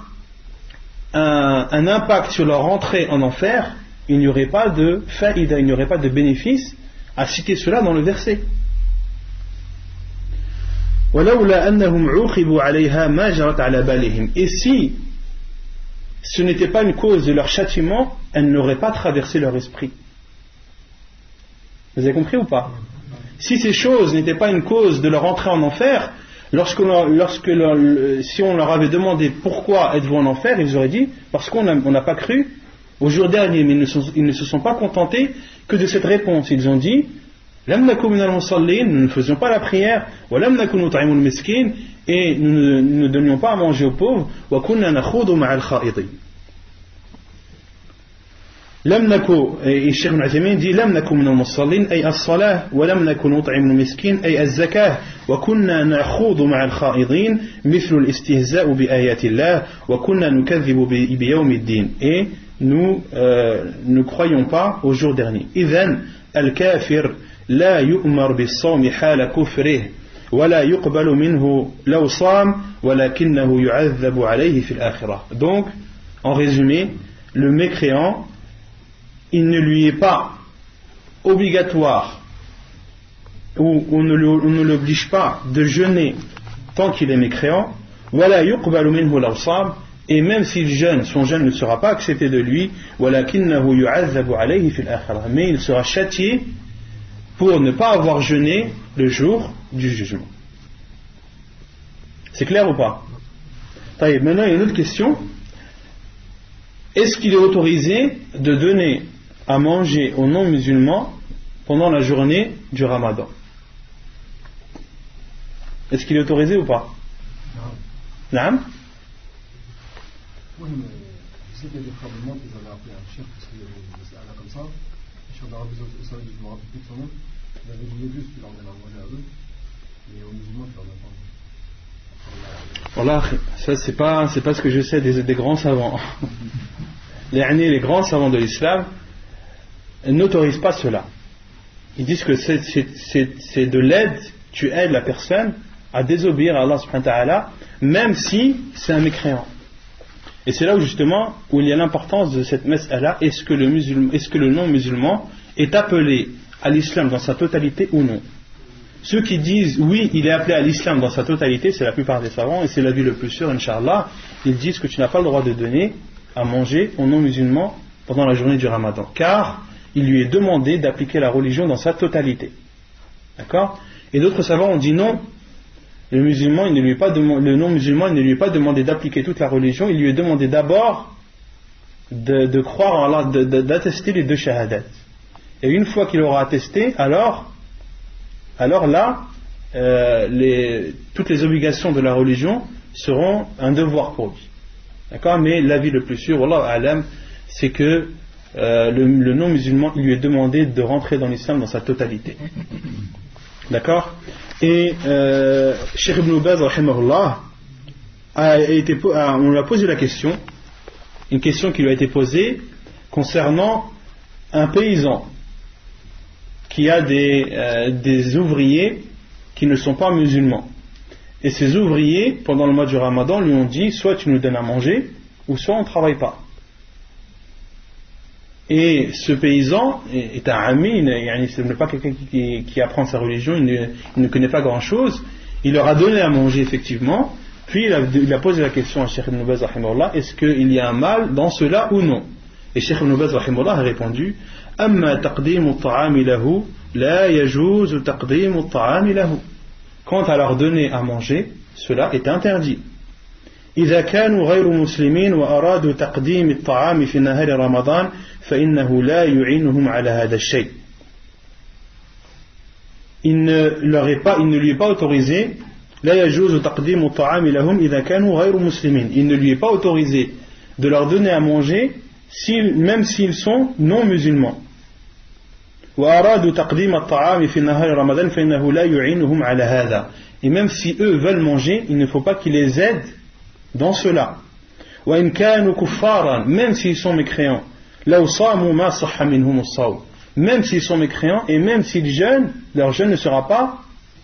un impact sur leur entrée en enfer, il n'y aurait pas de faïda, il n'y aurait pas de bénéfice à citer cela dans le verset. ولولا أنهم عوقبوا عليها ما جرت على بالهم, et si ce n'était pas une cause de leur châtiment, elle n'aurait pas traversé leur esprit. Vous avez compris ou pas? Si ces choses n'étaient pas une cause de leur entrée en enfer, si on leur avait demandé pourquoi êtes-vous en enfer, ils auraient dit parce qu'on n'a pas cru au jour dernier. Mais ils ne se sont pas contentés que de cette réponse. Ils ont dit Lam naku min al-musallin, nous ne faisions pas la prière, wa lam naku nut'imu al-miskin, et nous ne donnions pas à manger aux pauvres, wa kunna nakhudu ma'a al-kha'idin. لم نكن, الشيخ ابن عثيمين dit لم نكن من المصلين أي الصلاة ولم نكن نطعم المسكين أي الزكاة وكنا نخوض مع الخائضين مثل الاستهزاء بآيات الله وكنا نكذب بيوم الدين, et nous ne croyons pas au jour dernier. إذن الكافر لا يؤمر بالصوم حال كفره ولا يقبل منه لو صام ولكنه يعذب عليه في الآخرة. Donc en résumé, le mécréant, il ne lui est pas obligatoire ou on ne l'oblige pas de jeûner tant qu'il est mécréant, ولا يقبل منه لو صام, et même s'il jeûne, son jeûne ne sera pas accepté de lui, ولكنه يعذب عليه في الآخرة, mais il sera châtié pour ne pas avoir jeûné le jour du jugement. C'est clair ou pas? Maintenant il y a une autre question. est-ce qu'il est autorisé de donner à manger aux non-musulmans pendant la journée du Ramadan? Est-ce qu'il est autorisé ou pas?
Non.
Non.
Oui, mais je sais qu'il y a des frères allemands qui avaient appelé un chef parce qu'il y avait des mas'ala comme ça. Le chef d'Arabie Saoudite, je me rappelle plus de son nom, il avait dit les Russes qui leur donnaient à manger à eux, mais aux musulmans qui leur donnent pas.
Voilà, ça c'est pas ce que je sais des grands savants. Les grands savants de l'islam n'autorisent pas cela. Ils disent que c'est de l'aide, tu aides la personne à désobéir à Allah subhanahu wa ta'ala, même si c'est un mécréant. Et c'est là où justement où il y a l'importance de cette mas'ala, est-ce que le non-musulman est appelé à l'islam dans sa totalité ou non? Ceux qui disent oui, il est appelé à l'islam dans sa totalité, c'est la plupart des savants, et c'est l'avis le plus sûr, Inch'Allah, ils disent que tu n'as pas le droit de donner à manger aux non-musulmans pendant la journée du Ramadan, car il lui est demandé d'appliquer la religion dans sa totalité. D'accord? Et d'autres savants ont dit non, le non-musulman, il ne lui est pas demandé d'appliquer toute la religion, il lui est demandé d'abord de croire en Allah, d'attester les deux shahadat. Et une fois qu'il aura attesté, alors là, toutes les obligations de la religion seront un devoir pour lui. D'accord? Mais l'avis le plus sûr, wallahu a'lam, c'est que le non-musulman, il lui est demandé de rentrer dans l'islam dans sa totalité. D'accord? Et Cheikh Ibn Baz, rahimahullah, on lui a posé la question, une question qui lui a été posée concernant un paysan qui a des ouvriers qui ne sont pas musulmans. Et ces ouvriers, pendant le mois du Ramadan, lui ont dit, soit tu nous donnes à manger, ou soit on ne travaille pas. Et ce paysan est un ami, ce n'est pas quelqu'un qui apprend sa religion, il ne connaît pas grand chose. Il leur a donné à manger effectivement, puis il a posé la question à Cheikh Ibn Baz rahimahullah, est-ce qu'il y a un mal dans cela ou non? Et Cheikh Ibn Baz rahimahullah a répondu, amma taqdimu at-ta'ami lahu la yajuzu taqdimu at-ta'ami lahu. Quant à leur donner à manger, cela est interdit. إذا كانوا غير مسلمين وأرادوا تقديم الطعام في نهار رمضان فإنه لا يعينهم على هذا الشيء. Il ne lui est pas autorisé لا يجوز تقديم الطعام لهم إذا كانوا غير مسلمين. Il ne lui est pas autorisé de leur donner à manger même s'ils sont non musulmans. وأرادوا تقديم الطعام في نهار رمضان فإنه لا يعينهم على هذا. Et même si eux veulent manger, il ne faut pas qu'ils les aident dans cela. وإن كانوا كفارا, même s'ils sont mécréants, لو صاموا ما صح منهم الصوم, même s'ils sont mécréants et même s'ils jeûnent, leur jeûne ne sera pas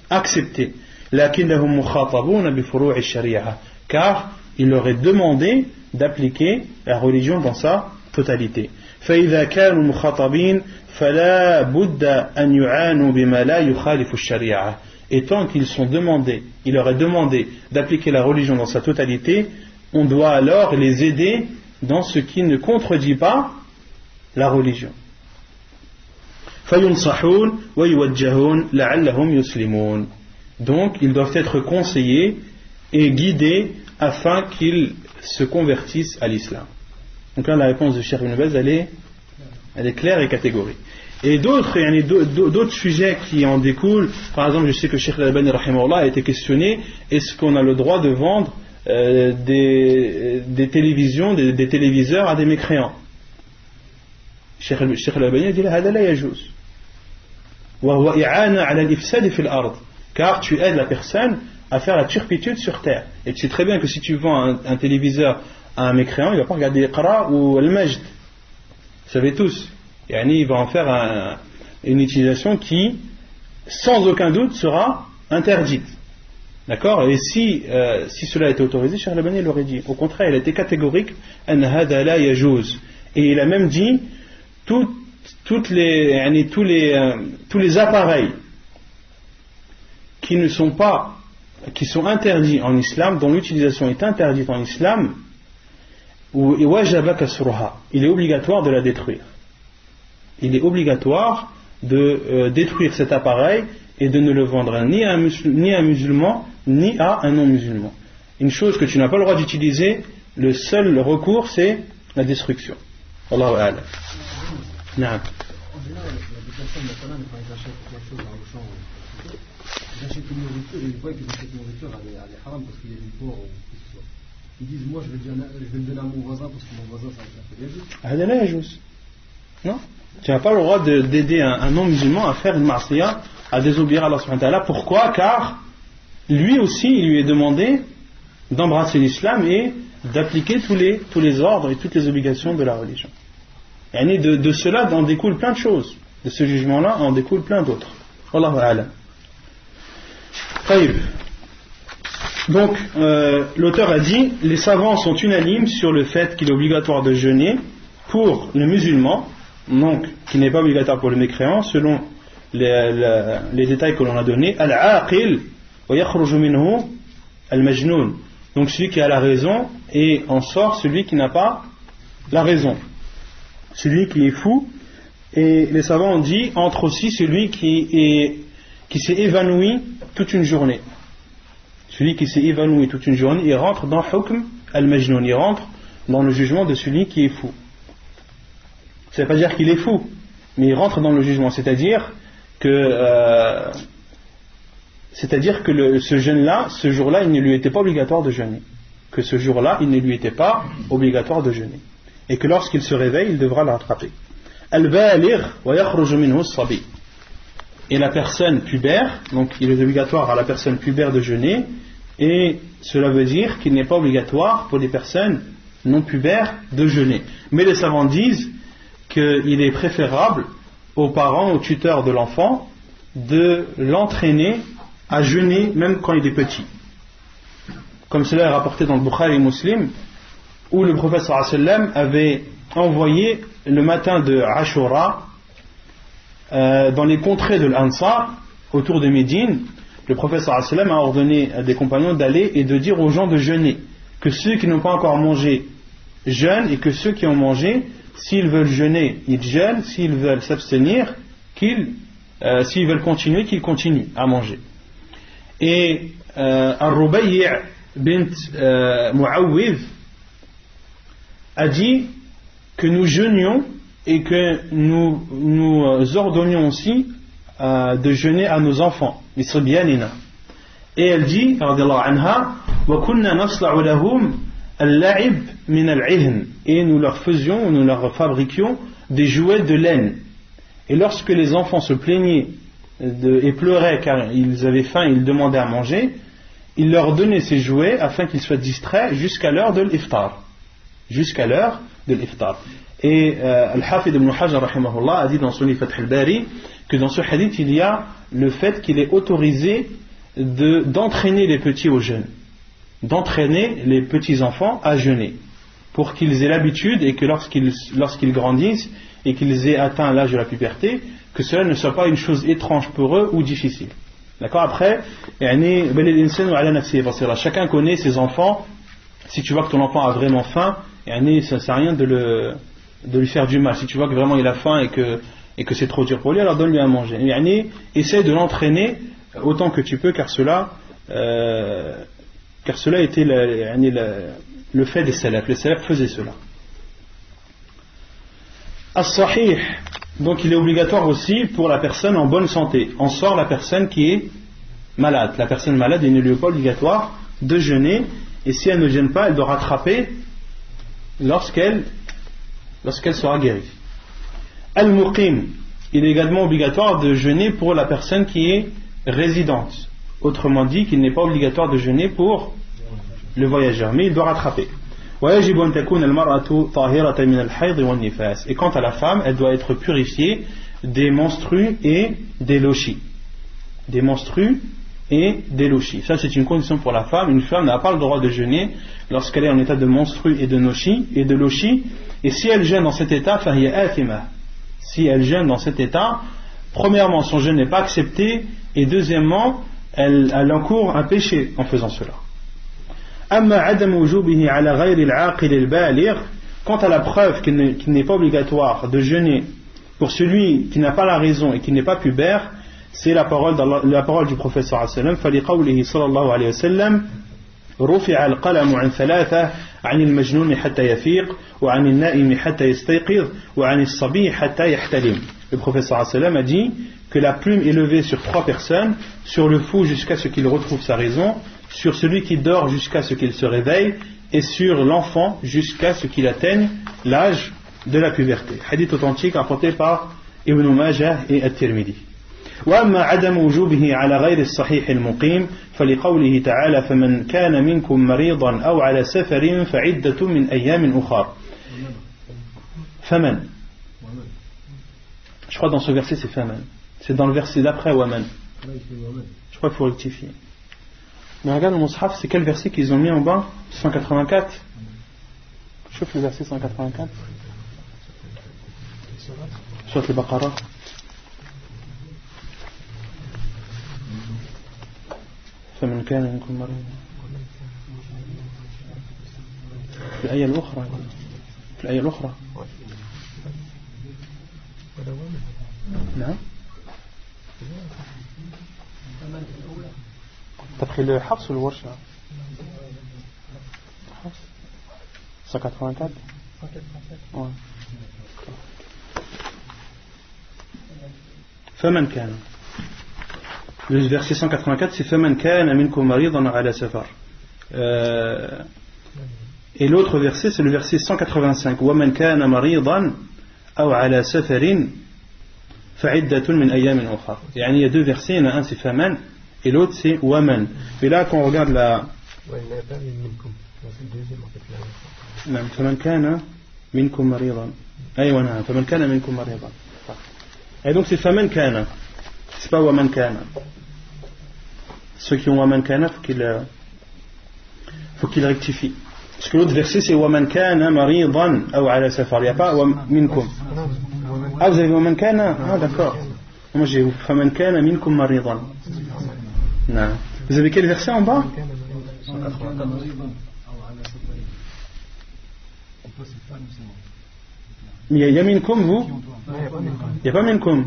accepté. لكنهم مخاطبون بفروع الشريعة, car il leur est demandé d'appliquer la religion dans sa totalité. فإذا كانوا مخاطبين فلا بد أن يعانوا بما لا يخالف الشريعة. Et tant qu'ils sont demandés, il leur est demandé d'appliquer la religion dans sa totalité, on doit alors les aider dans ce qui ne contredit pas la religion. فَيُنْصَحُونَ وَيُوَجَّهُونَ لَعَلَّهُمْ يُسْلِمُونَ. Donc ils doivent être conseillés et guidés afin qu'ils se convertissent à l'islam. Donc là la réponse de Cheikh Ibn Baz elle est claire et catégorique. Et d'autres sujets qui en découlent, par exemple je sais que Cheikh Al-Albani rahimahullah a été questionné, est-ce qu'on a le droit de vendre des télévisions, des téléviseurs à des mécréants? Cheikh Al-Albani a dit هذا لا يجوز وهو إعانة على الإفساد في الأرض, car tu aides la personne à faire la turpitude sur terre. Et tu sais très bien que si tu vends un téléviseur à un mécréant, il ne va pas regarder Iqra ou Al-Majd, vous savez tous. Il va en faire une utilisation qui, sans aucun doute, sera interdite. D'accord? Et si cela était autorisé, Cheikh Al-Albani l'aurait dit. Au contraire, il a été catégorique. An hada la yajuz. Et il a même dit tous les appareils qui sont interdits en islam, dont l'utilisation est interdite en islam, wajaba kasruha. Il est obligatoire de la détruire. Il est obligatoire de détruire cet appareil et de ne le vendre ni à un musulman ni à un non-musulman. Une chose que tu n'as pas le droit d'utiliser, le seul recours c'est la destruction. Allahu a'lam. Naam.
En général, il y a des personnes maintenant, quand ils achètent quelque chose dans le champ, ils achètent une nourriture et ils voient que cette nourriture elle est haram parce qu'il y a du porc ou quoi que ce soit. Ils disent moi je vais le donner à mon voisin parce que mon voisin ça va faire
juste. Non, tu n'as pas le droit d'aider un non-musulman à faire une ma'siyah, à désobéir à Allah subhanahu wa ta'ala. Pourquoi? Car lui aussi il lui est demandé d'embrasser l'islam et d'appliquer tous les ordres et toutes les obligations de la religion. Et de cela en découle plein de choses. De ce jugement-là en découle plein d'autres. Wallahu a'lam. Donc, l'auteur a dit, les savants sont unanimes sur le fait qu'il est obligatoire de jeûner pour le musulman, donc qui n'est pas obligatoire pour le mécréant, selon les détails que l'on a donnés. Al-aqil wa yakhruju minhu al-majnoun. Donc celui qui a la raison et en sort celui qui n'a pas la raison. Celui qui est fou. Et les savants ont dit, entre aussi celui qui s'est évanoui toute une journée. Celui qui s'est évanoui toute une journée, il rentre dans hukm al-majnoun, il rentre dans le jugement de celui qui est fou. Ça ne veut pas dire qu'il est fou, mais il rentre dans le jugement, c'est-à-dire que ce jeûne-là, ce jour-là, il ne lui était pas obligatoire de jeûner. Que ce jour-là, il ne lui était pas obligatoire de jeûner. Et que lorsqu'il se réveille, il devra le rattraper. Al-baligh wa yakhruju minhu as-sabi. Et la personne pubère, donc il est obligatoire à la personne pubère de jeûner, et cela veut dire qu'il n'est pas obligatoire pour les personnes non pubères de jeûner. Mais les savants disent qu'il est préférable aux parents, aux tuteurs de l'enfant, de l'entraîner à jeûner même quand il est petit. Comme cela est rapporté dans le Bukhari et Muslim, où le prophète sallallahu alayhi wa sallam avait envoyé le matin de Ashura dans les contrées de l'Ansar, autour de Médine. Le prophète sallallahu alayhi wa sallam a ordonné à des compagnons d'aller et de dire aux gens de jeûner, que ceux qui n'ont pas encore mangé jeûnent, et que ceux qui ont mangé, s'ils veulent jeûner, ils jeûnent, s'ils veulent s'abstenir, s'ils veulent continuer, qu'ils continuent à manger. Et Ar-Rubayy' bint Mu'awwidh a dit que nous jeûnions et que nous ordonnions aussi de jeûner à nos enfants, lisribyanina. Et elle dit, radiyallahu anha, wa kunna nasla'u lahum al-la'ib min al-'ihn, et nous leur fabriquions des jouets de laine. Et lorsque les enfants se plaignaient et pleuraient car ils avaient faim et ils demandaient à manger, il leur donnait ces jouets afin qu'ils soient distraits jusqu'à l'heure de l'iftar. Jusqu'à l'heure de l'iftar. Et Al-Hafid ibn Hajar rahimahullah a dit dans son Fath al-Bari que dans ce hadith il y a le fait qu'il est autorisé d'entraîner les petits au jeûne, d'entraîner les petits enfants à jeûner, pour qu'ils aient l'habitude et que lorsqu'ils grandissent et qu'ils aient atteint l'âge de la puberté, que cela ne soit pas une chose étrange pour eux ou difficile. D'accord. Après, chacun connaît ses enfants. Si tu vois que ton enfant a vraiment faim, ça ne sert à rien de lui faire du mal. Si tu vois que vraiment il a faim et que c'est trop dur pour lui, alors donne-lui à manger. Essaie de l'entraîner autant que tu peux, car cela était le fait des salafs. Les salafs faisaient cela. As-sahih, donc il est obligatoire aussi pour la personne en bonne santé. On sort la personne qui est malade. La personne malade, il ne lui est pas obligatoire de jeûner, et si elle ne jeûne pas, elle doit rattraper lorsqu'elle sera guérie. Al-muqim, il est également obligatoire de jeûner pour la personne qui est résidente. Autrement dit, qu'il n'est pas obligatoire de jeûner pour le voyageur, mais il doit rattraper. Et quant à la femme, elle doit être purifiée des menstrues et des lochis. Des menstrues et des lochis. Ça, c'est une condition pour la femme. Une femme n'a pas le droit de jeûner lorsqu'elle est en état de menstrues et de lochis. Et si elle jeûne dans cet état, si elle jeûne dans cet état, premièrement, son jeûne n'est pas accepté, et deuxièmement, elle encourt un péché en faisant cela. Quant à la preuve qu'il n'est pas obligatoire de jeûner pour celui qui n'a pas la raison et qui n'est pas pubère, c'est la parole du prophète sallallahu alayhi wa sallam, فَلِقَوْلِهِ صلى الله عليه وسلم رُفِعَ الْقَلَمُ عَنْ ثَلَاثَةٍ عن المجنون حتى يفيق وعن النائم حتى يستيقظ وعن الصبي حتى يحتلم. Le prophète sallallahu alayhi wa sallam a dit que la plume est levée sur 3 personnes, sur le fou jusqu'à ce qu'il retrouve sa raison, sur celui qui dort jusqu'à ce qu'il se réveille, et sur l'enfant jusqu'à ce qu'il atteigne l'âge de la puberté. Hadith authentique rapporté par Ibn Majah et At-Tirmidhi. وأما عدم وجوبه على غير الصحيح المقيم فلقوله تعالى فمن كان منكم مريضا أو على سفر فعدة من أيام أخر. فمن. Je crois dans ce verset c'est faman. C'est dans le verset d'après waman. Je crois qu'il faut rectifier. Mais regarde le Mus'haf, c'est quel verset qu'ils ont mis en bas? 184. Je trouve le verset 184. Sur le Baqarah. فمن كان منكم مريضا في الآية الأخرى في الآية الأخرى نعم تبقي الحفص والورشة حفص 184 فمن كان. Le verset 184 c'est فَمَنْ كَانَ مِنْكُمْ مَرِيضًا عَلَى سَفَرٍ. Et l'autre verset c'est le verset 185 وَمَنْ كَانَ مَرِيضًا أَوْ عَلَى سَفَرٍ فَعِدَّةٌ مِنْ أَيَّامٍ أُخَرَ. يعني il y a deux versets, il y en a un c'est فَمَنْ et l'autre c'est وَمَنْ. Mais là quand on regarde la فَمَنْ كَانَ مِنْكُمْ مَرِيضًا أيوة نعم فَمَنْ كَانَ مِنْكُمْ مَرِيضًا. Et donc c'est فَمَنْ كَانَ, c'est pas وَمَنْ كَانَ. Ceux qui ont وَمَنْ كَانَ faut qu'ils rectifient. Parce que l'autre verset c'est وَمَنْ كَانَ مَرِيضًا أَوْ عَلَى سَفَرٍ. Il n'y a pas مِنْكُمْ. Ah vous avez وَمَنْ كَانَ. Ah d'accord. Moi j'ai فَمَنْ كَانَ مِنْكُمْ مَرِيضًا. Non. Vous avez quel verset en bas? Il y a minkum vous? Il n'y a pas minkum.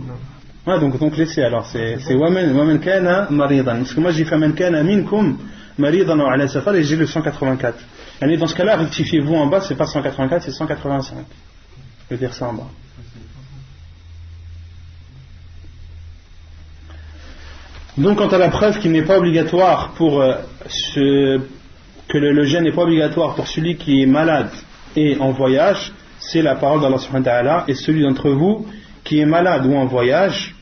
Ah, donc laissez alors, c'est waman kana maridan. Parce que moi j'ai fait man kana minkum maridan ou ala safar et j'ai le 184. Et dans ce cas-là, rectifiez-vous en bas, c'est pas 184, c'est 185. Le verset en bas. Donc quant à la preuve qu'il n'est pas obligatoire pour que le jeûne n'est pas obligatoire pour celui qui est malade et en voyage, c'est la parole d'Allah subhanahu wa ta'ala. Et celui d'entre vous qui est malade ou en voyage,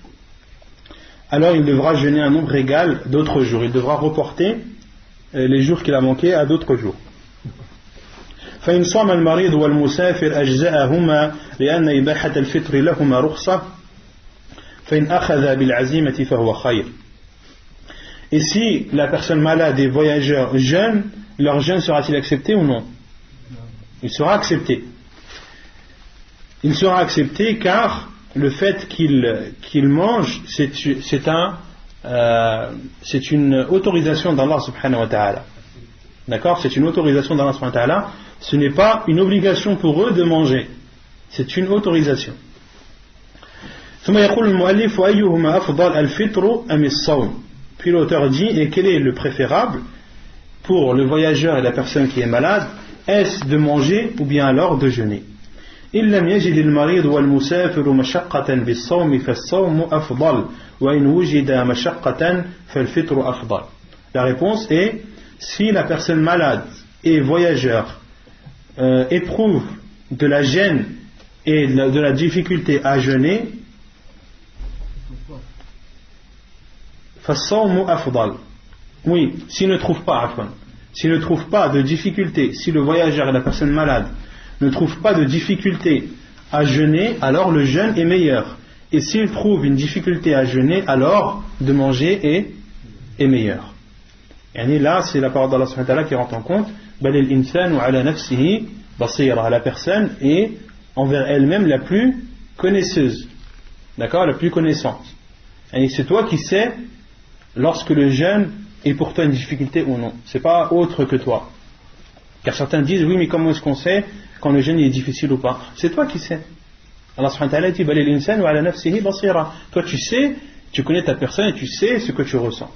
alors il devra jeûner un nombre égal d'autres jours. Il devra reporter les jours qu'il a manqués à d'autres jours. فإن صام المريض والمسافر أجزأهما لأن إباحة الفطر لهما رخصة فإن أخذ بالعزيمة فهو خير. Et si la personne malade et voyageur jeûne, leur jeûne sera-t-il accepté ou non? Il sera accepté. Il sera accepté car le fait qu'il mange, c'est une autorisation d'Allah subhanahu wa ta'ala. D'accord? C'est une autorisation d'Allah subhanahu wa ta'ala. Ce n'est pas une obligation pour eux de manger. C'est une autorisation. ثم يقول المؤلف وأيهما أفضل الفطر أم الصوم. Puis l'auteur dit, et quel est le préférable pour le voyageur et la personne qui est malade? Est-ce de manger ou bien alors de jeûner? إن لم يجد المريض والمسافر مشقة بالصوم فالصوم أفضل وإن وجد مشقة فالفطر أفضل. La réponse est, si la personne malade et voyageur éprouve de la gêne et de la difficulté à jeûner, فالصوم أفضل. Oui, s'il ne trouve pas de difficulté, si le voyageur et la personne malade ne trouve pas de difficulté à jeûner, alors le jeûne est meilleur. Et s'il trouve une difficulté à jeûner, alors de manger est meilleur. Et là, c'est la parole d'Allah subhanahu wa ta'ala qui rentre en compte. بَلِ الْإِنسَانُ عَلَى نَفْسِهِ بَصِيرًا. La personne est envers elle-même la plus connaisseuse. D'accord? La plus connaissante. Et c'est toi qui sais lorsque le jeûne est pour toi une difficulté ou non. C'est pas autre que toi. Car certains disent, oui, mais comment est-ce qu'on sait quand le jeûne est difficile ou pas? C'est toi qui sais. Allah subhanahu wa ta'ala dit, bal al-insanu ala nafsihi basira. Toi tu sais, tu connais ta personne et tu sais ce que tu ressens.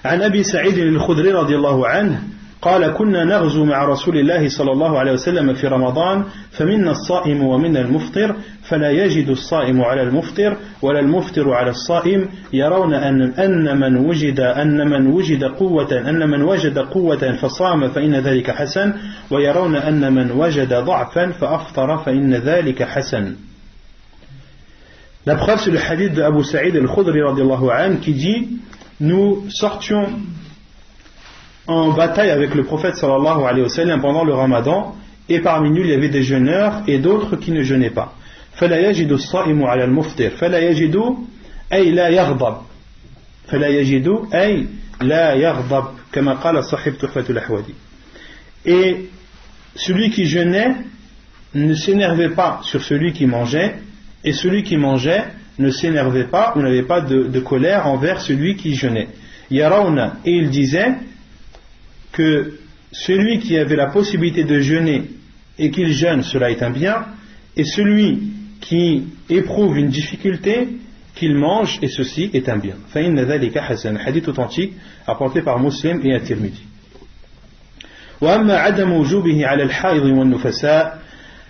عن أبي سعيد الخدري رضي الله عنه قال كنا نغزو مع رسول الله صلى الله عليه وسلم في رمضان فمنا الصائم ومنا المفطر فلا يجد الصائم على المفطر ولا المفطر على الصائم يرون أن من وجد قوة فصام فإن ذلك حسن ويرون أن من وجد ضعفا فأفطر فإن ذلك حسن. La preuve c'est le hadith de Abu Sa'id al-Khudri radiyallahu anhu qui dit nous sortions en bataille avec le prophète sallallahu alayhi wa sallam pendant le ramadan et parmi nous il y avait des jeûneurs et d'autres qui ne jeûnaient pas. فلا يجد الصائم على المفطر فلا يجد أي لا يغضب فلا يجد أي لا يغضب كما قال صاحب تحفة الأحوذي. Et celui qui jeûnait ne s'énervait pas sur celui qui mangeait et celui qui mangeait ne s'énervait pas ou n'avait pas de colère envers celui qui jeûnait. Yarawna, et il disait que celui qui avait la possibilité de jeûner et qu'il jeûne, cela est un bien, et celui qui éprouve une difficulté, qu'il mange, et ceci est un bien. فإن ذلك حسن. Hadith authentique apporté par Muslim et At-Tirmidhi. وأما عدم وجوبه على الحائض والنفساء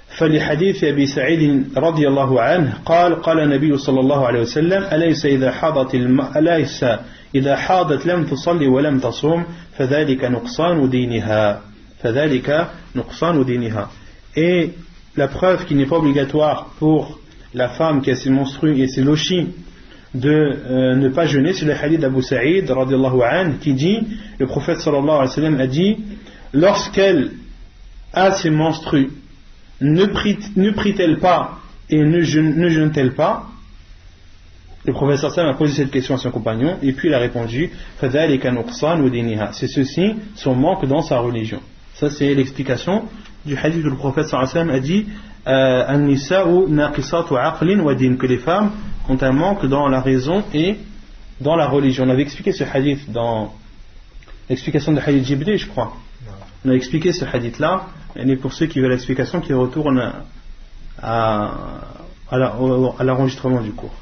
فلحديث أبي سعيد رضي الله عنه قال النبي صلى الله عليه وسلم أليس إذا حاضت لم تصلي ولم تصوم فذلك نقصان دينها. Et la preuve qu'il n'est pas obligatoire pour la femme qui a ses menstrues et ses lochis de ne pas jeûner, c'est le hadith d'Abu Sa'id radiyallahu anhu qui dit, le prophète sallallahu alayhi wa sallam a dit, lorsqu'elle a ses menstrues, ne prie-t-elle pas et ne jeûne-t-elle pas? Le prophète sallallahu alayhi wa sallam a posé cette question à son compagnon et puis il a répondu, c'est ceci son manque dans sa religion. Ça c'est l'explication du hadith où le prophète sallallahu alayhi wa sallam a dit An-nisa'u naqisatu aqlin wa din, que les femmes ont un manque dans la raison et dans la religion. On avait expliqué ce hadith dans l'explication de hadith Jibril, je crois. On a expliqué ce hadith là, et pour ceux qui veulent l'explication, qui retournent à l'enregistrement du cours.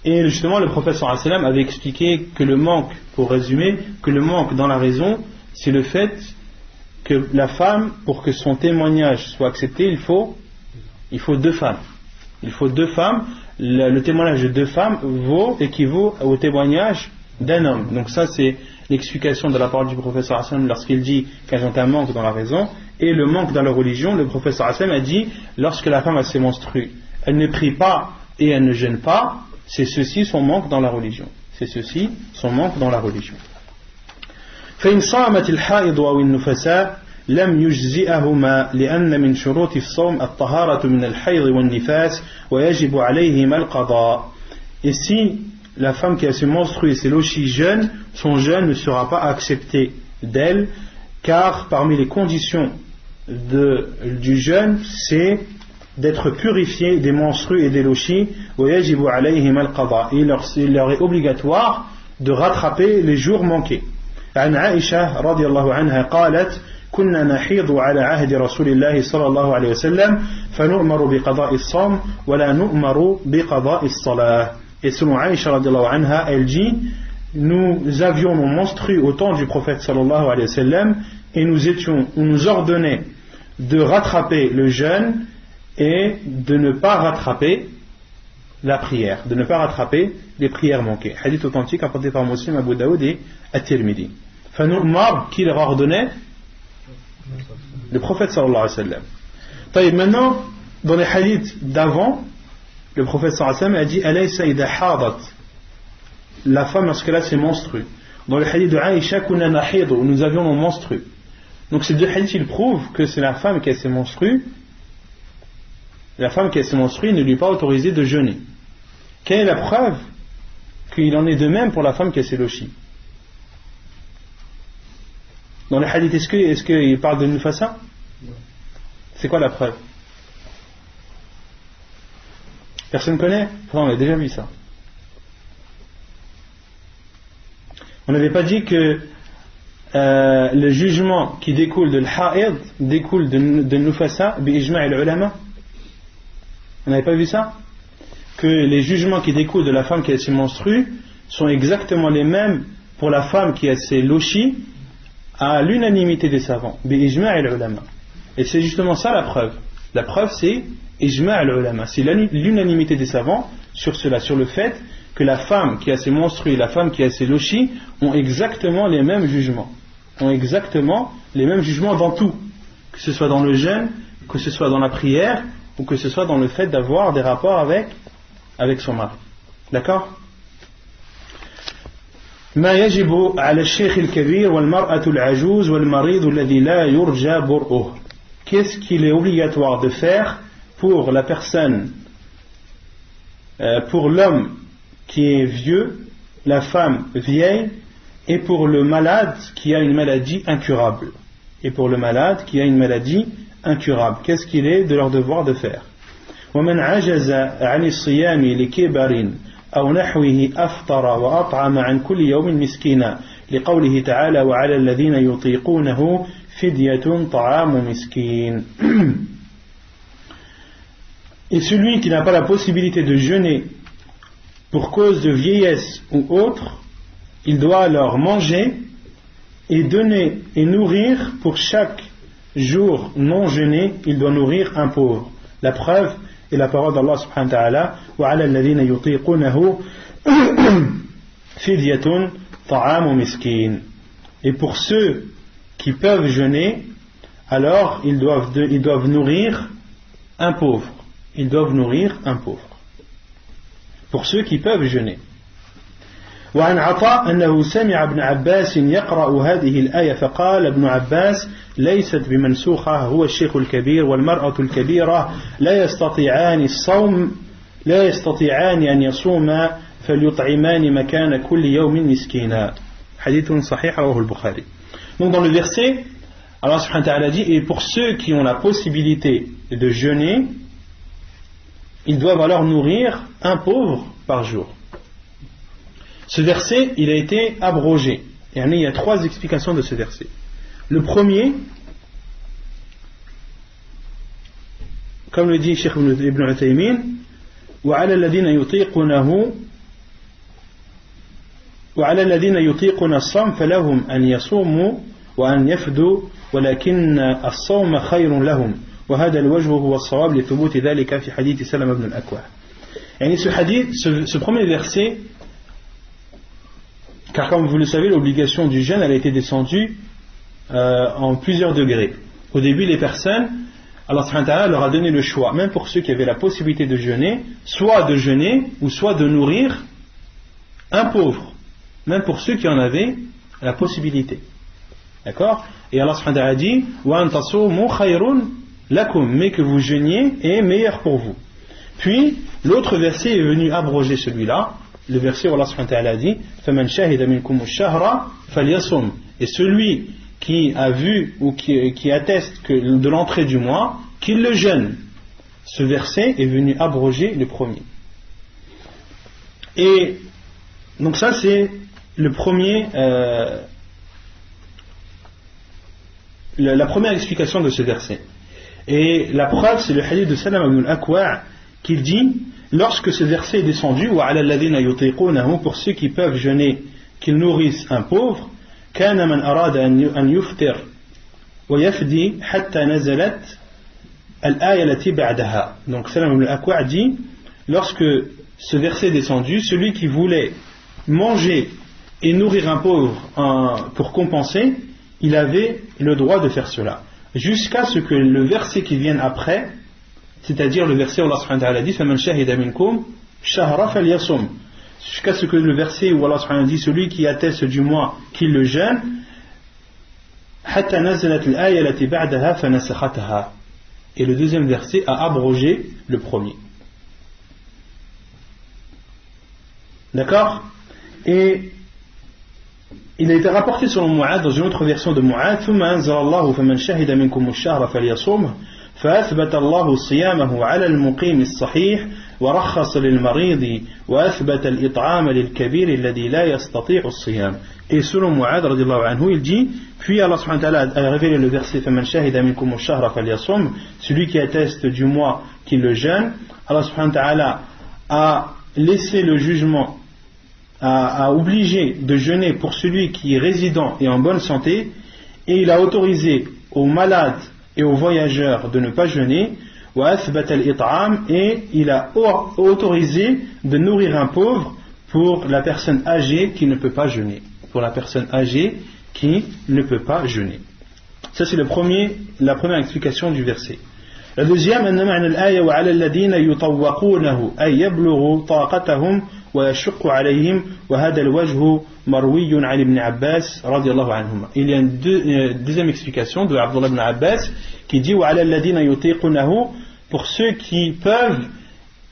Et justement le prophète sallallahu alayhi wa sallam avait expliqué que le manque, pour résumer, que le manque dans la raison, c'est le fait que la femme, pour que son témoignage soit accepté, il faut deux femmes. Il faut deux femmes. Le témoignage de deux femmes équivaut au témoignage d'un homme. Donc ça c'est l'explication de la parole du prophète sallallahu alayhi wa sallam lorsqu'il dit qu'elles ont un manque dans la raison. Et le manque dans la religion, le prophète sallallahu alayhi wa sallam a dit, lorsque la femme a ses menstrues, elle ne prie pas et elle ne jeûne pas, c'est ceci son manque dans la religion. C'est ceci son manque dans la religion. فإن صامت الحائض أو النفساء لم يجزئهما لأن من شروط الصوم الطهارة من الحيض والنفاس ويجب عليهما القضاء. Et si la femme qui a ses menstrues et ses lochis jeûne, son jeûne ne sera pas accepté d'elle, car parmi les conditions du jeûne, c'est d'être purifié des menstrues et des lochis. ويجب عليهما القضاء. Il leur est obligatoire de rattraper les jours manqués. عن عائشة رضي الله عنها قالت كنا نحيض على عهد رسول الله صلى الله عليه وسلم فنؤمر بقضاء الصوم ولا نؤمر بقضاء الصلاة. Et selon Aïcha رضي الله عنها, elle dit, nous avions nos menstrues au temps du prophète sallallahu alayhi wa sallam et on nous ordonnait de rattraper le jeûne et de ne pas rattraper la prière, de ne pas rattraper les prières manquées. Hadith authentique apporté par Muslim, Abu Daoud et At-Tirmidhi. Fanu'mar, qui leur ordonnait? Le prophète sallallahu alayhi wa sallam. Taïb, maintenant, dans les hadiths d'avant, le prophète sallallahu alayhi wa sallam a dit Alaysa idha hadat, la femme lorsqu'elle a ses menstrues. Dans le hadith de Aïcha, kunna nahidu, nous avions nos menstrues. Donc ces deux hadiths, ils prouvent que c'est la femme qui a ses menstrues. La femme qui a ses menstrues ne lui est pas autorisée de jeûner. Quelle est la preuve qu'il en est de même pour la femme qui a ses lochis? Dans les hadiths, est-ce qu'il parle de Nufasa? C'est quoi la preuve? Personne connaît? Pourtant on a déjà vu ça. On n'avait pas dit que le jugement qui découle de l'ha'id découle de Nufasa bi ijma' al-ulama? On n'avait pas vu ça? Que les jugements qui découlent de la femme qui a ses menstrues sont exactement les mêmes pour la femme qui a ses lochis, à l'unanimité des savants, bi-ijma' al-ulama. Et c'est justement ça la preuve. La preuve c'est ijma' al-ulama, c'est l'unanimité des savants sur cela, sur le fait que la femme qui a ses menstrues et la femme qui a ses lochis ont exactement les mêmes jugements. Ont exactement les mêmes jugements dans tout. Que ce soit dans le jeûne, que ce soit dans la prière, ou que ce soit dans le fait d'avoir des rapports avec son mari. D'accord ? ما يجب على الشيخ الكبير والمرأة العجوز والمريض الذي لا يرجى برؤه. Qu'est-ce qu'il est obligatoire de faire pour la personne, pour l'homme qui est vieux, la femme vieille, et pour le malade qui a une maladie incurable. Et pour le malade qui a une maladie incurable. Qu'est-ce qu'il est de leur devoir de faire? ومن عجز عن الصيام لكبر أو نحوه أفطر وأطعم عن كل يوم مسكينا لقوله تعالى وعلى الذين يطيقونه فدية طعام مسكين. Et celui qui n'a pas la possibilité de jeûner pour cause de vieillesse ou autre, il doit alors manger et donner et nourrir pour chaque jour non jeûné, il doit nourrir un pauvre. La preuve est la parole d'Allah subhanahu wa ta'ala وَعَلَى الَّذِينَ يُطِيقُونَهُ فِدْيَةٌ طَعَامُ مِسْكِينٍ. Et pour ceux qui peuvent jeûner, alors ils doivent nourrir un pauvre. Ils doivent nourrir un pauvre. Pour ceux qui peuvent jeûner. وعن عطاء أنه سمع ابن عباس يقرأ هذه الآية فقال ابن عباس ليست بمنسوخة هو الشيخ الكبير والمرأة الكبيرة لا يستطيعان أن يصوما فليطعمان مكان كل يوم مسكينا. حديث صحيح رواه البخاري. Donc dans le verset, Allah subhanahu wa ta'ala dit et pour ceux qui ont la possibilité de jeûner, ils doivent alors nourrir un pauvre par jour. Ce verset, il a été abrogé. Et il y a trois explications de ce verset. Le premier, comme le dit Cheikh Ibn Uthaymin, وَعَلَى الَّذِينَ يُطِيقُونَ الصَّوْمَ فَلَهُمْ أَنْ يَصُومُوا وأن يفدوا ولكن الصوم خير لهم وهذا الوجه هو الصواب لثبوت ذلك في حديث سلمة بن الأكوع. يعني ce premier verset, car comme vous le savez, l'obligation du jeûne elle a été descendue en plusieurs degrés. Au début, les personnes, Allah subhanahu wa ta'ala leur a donné le choix, même pour ceux qui avaient la possibilité de jeûner, soit de jeûner ou soit de nourrir un pauvre, même pour ceux qui en avaient la possibilité. D'accord? Et Allah subhanahu wa ta'ala dit wa an tasumu khayrun lakum, mais que vous jeûniez est meilleur pour vous. Puis l'autre verset est venu abroger celui-là, le verset où Allah subhanahu wa ta'ala dit faman shahida minkum ash-shahra falyasum, et celui qui a vu ou qui atteste que de l'entrée du mois, qu'il le jeûne. Ce verset est venu abroger le premier. Et donc ça c'est le premier la première explication de ce verset. Et la preuve, c'est le hadith de Salama ibn al-Akwa' qui dit, lorsque ce verset est descendu, وَعَلَى الَّذِينَ يُطِيقُونَهُ, pour ceux qui peuvent jeûner, qu'ils nourrissent un pauvre, كَانَ مَنْ أَرَادَ أَنْ يُفْتِرْ وَيَفْدِي حَتَّى نَزَلَتْ الْآيَةَ الَّتِي بَعْدَهَا. Donc Salama ibn al-Akwa' dit, lorsque ce verset est descendu, celui qui voulait manger et nourrir un pauvre pour compenser, il avait le droit de faire cela. Jusqu'à ce que le verset qui vienne après, c'est-à-dire le verset où Allah subhanahu wa ta'ala dit فَمَنْ شَهِدَ مِنْكُمْ شَهْرَ فَلْيَصُمْ, jusqu'à ce que le verset où Allah subhanahu wa ta'ala dit celui qui atteste du mois qu'il le jeûne, حَتَّى نَزَلَتْ الْآيَةَ الَّتِي بَعْدَهَا فَنَسَخَتْهَا, et le deuxième verset a abrogé le premier. D'accord? Et il a été rapporté selon Mu'adh dans une autre version de Mu'adh ثم أنزل الله فمن شهد منكم الشهر فليصومه فأثبت الله صيامه على المقيم الصحيح ورخص للمريض وأثبت الإطعام للكبير الذي لا يستطيع الصيام. Et selon Mu'adh radiyallahu anhu, il dit, puis Allah subhanahu wa ta'ala a révélé le verset فمن شهد منكم الشهر فليصوم, celui qui atteste du mois qui le jeûne. Allah subhanahu wa ta'ala a laissé le jugement, a obligé de jeûner pour celui qui est résident et en bonne santé, Et il a autorisé aux malades et aux voyageurs de ne pas jeûner. Et il a autorisé de nourrir un pauvre pour la personne âgée qui ne peut pas jeûner. Pour la personne âgée qui ne peut pas jeûner. Ça c'est la première explication du verset. La deuxième, أن معنى الآية وعلى الذين يطوقونه أي يبلغوا طاقتهم ويشق عليهم وهذا الوجه مروي عن ابن عباس رضي الله عنهما. Il y a une deuxième explication de Abdullah ibn Abbas qui dit وعلى الذين يطيقونه, pour ceux qui peuvent,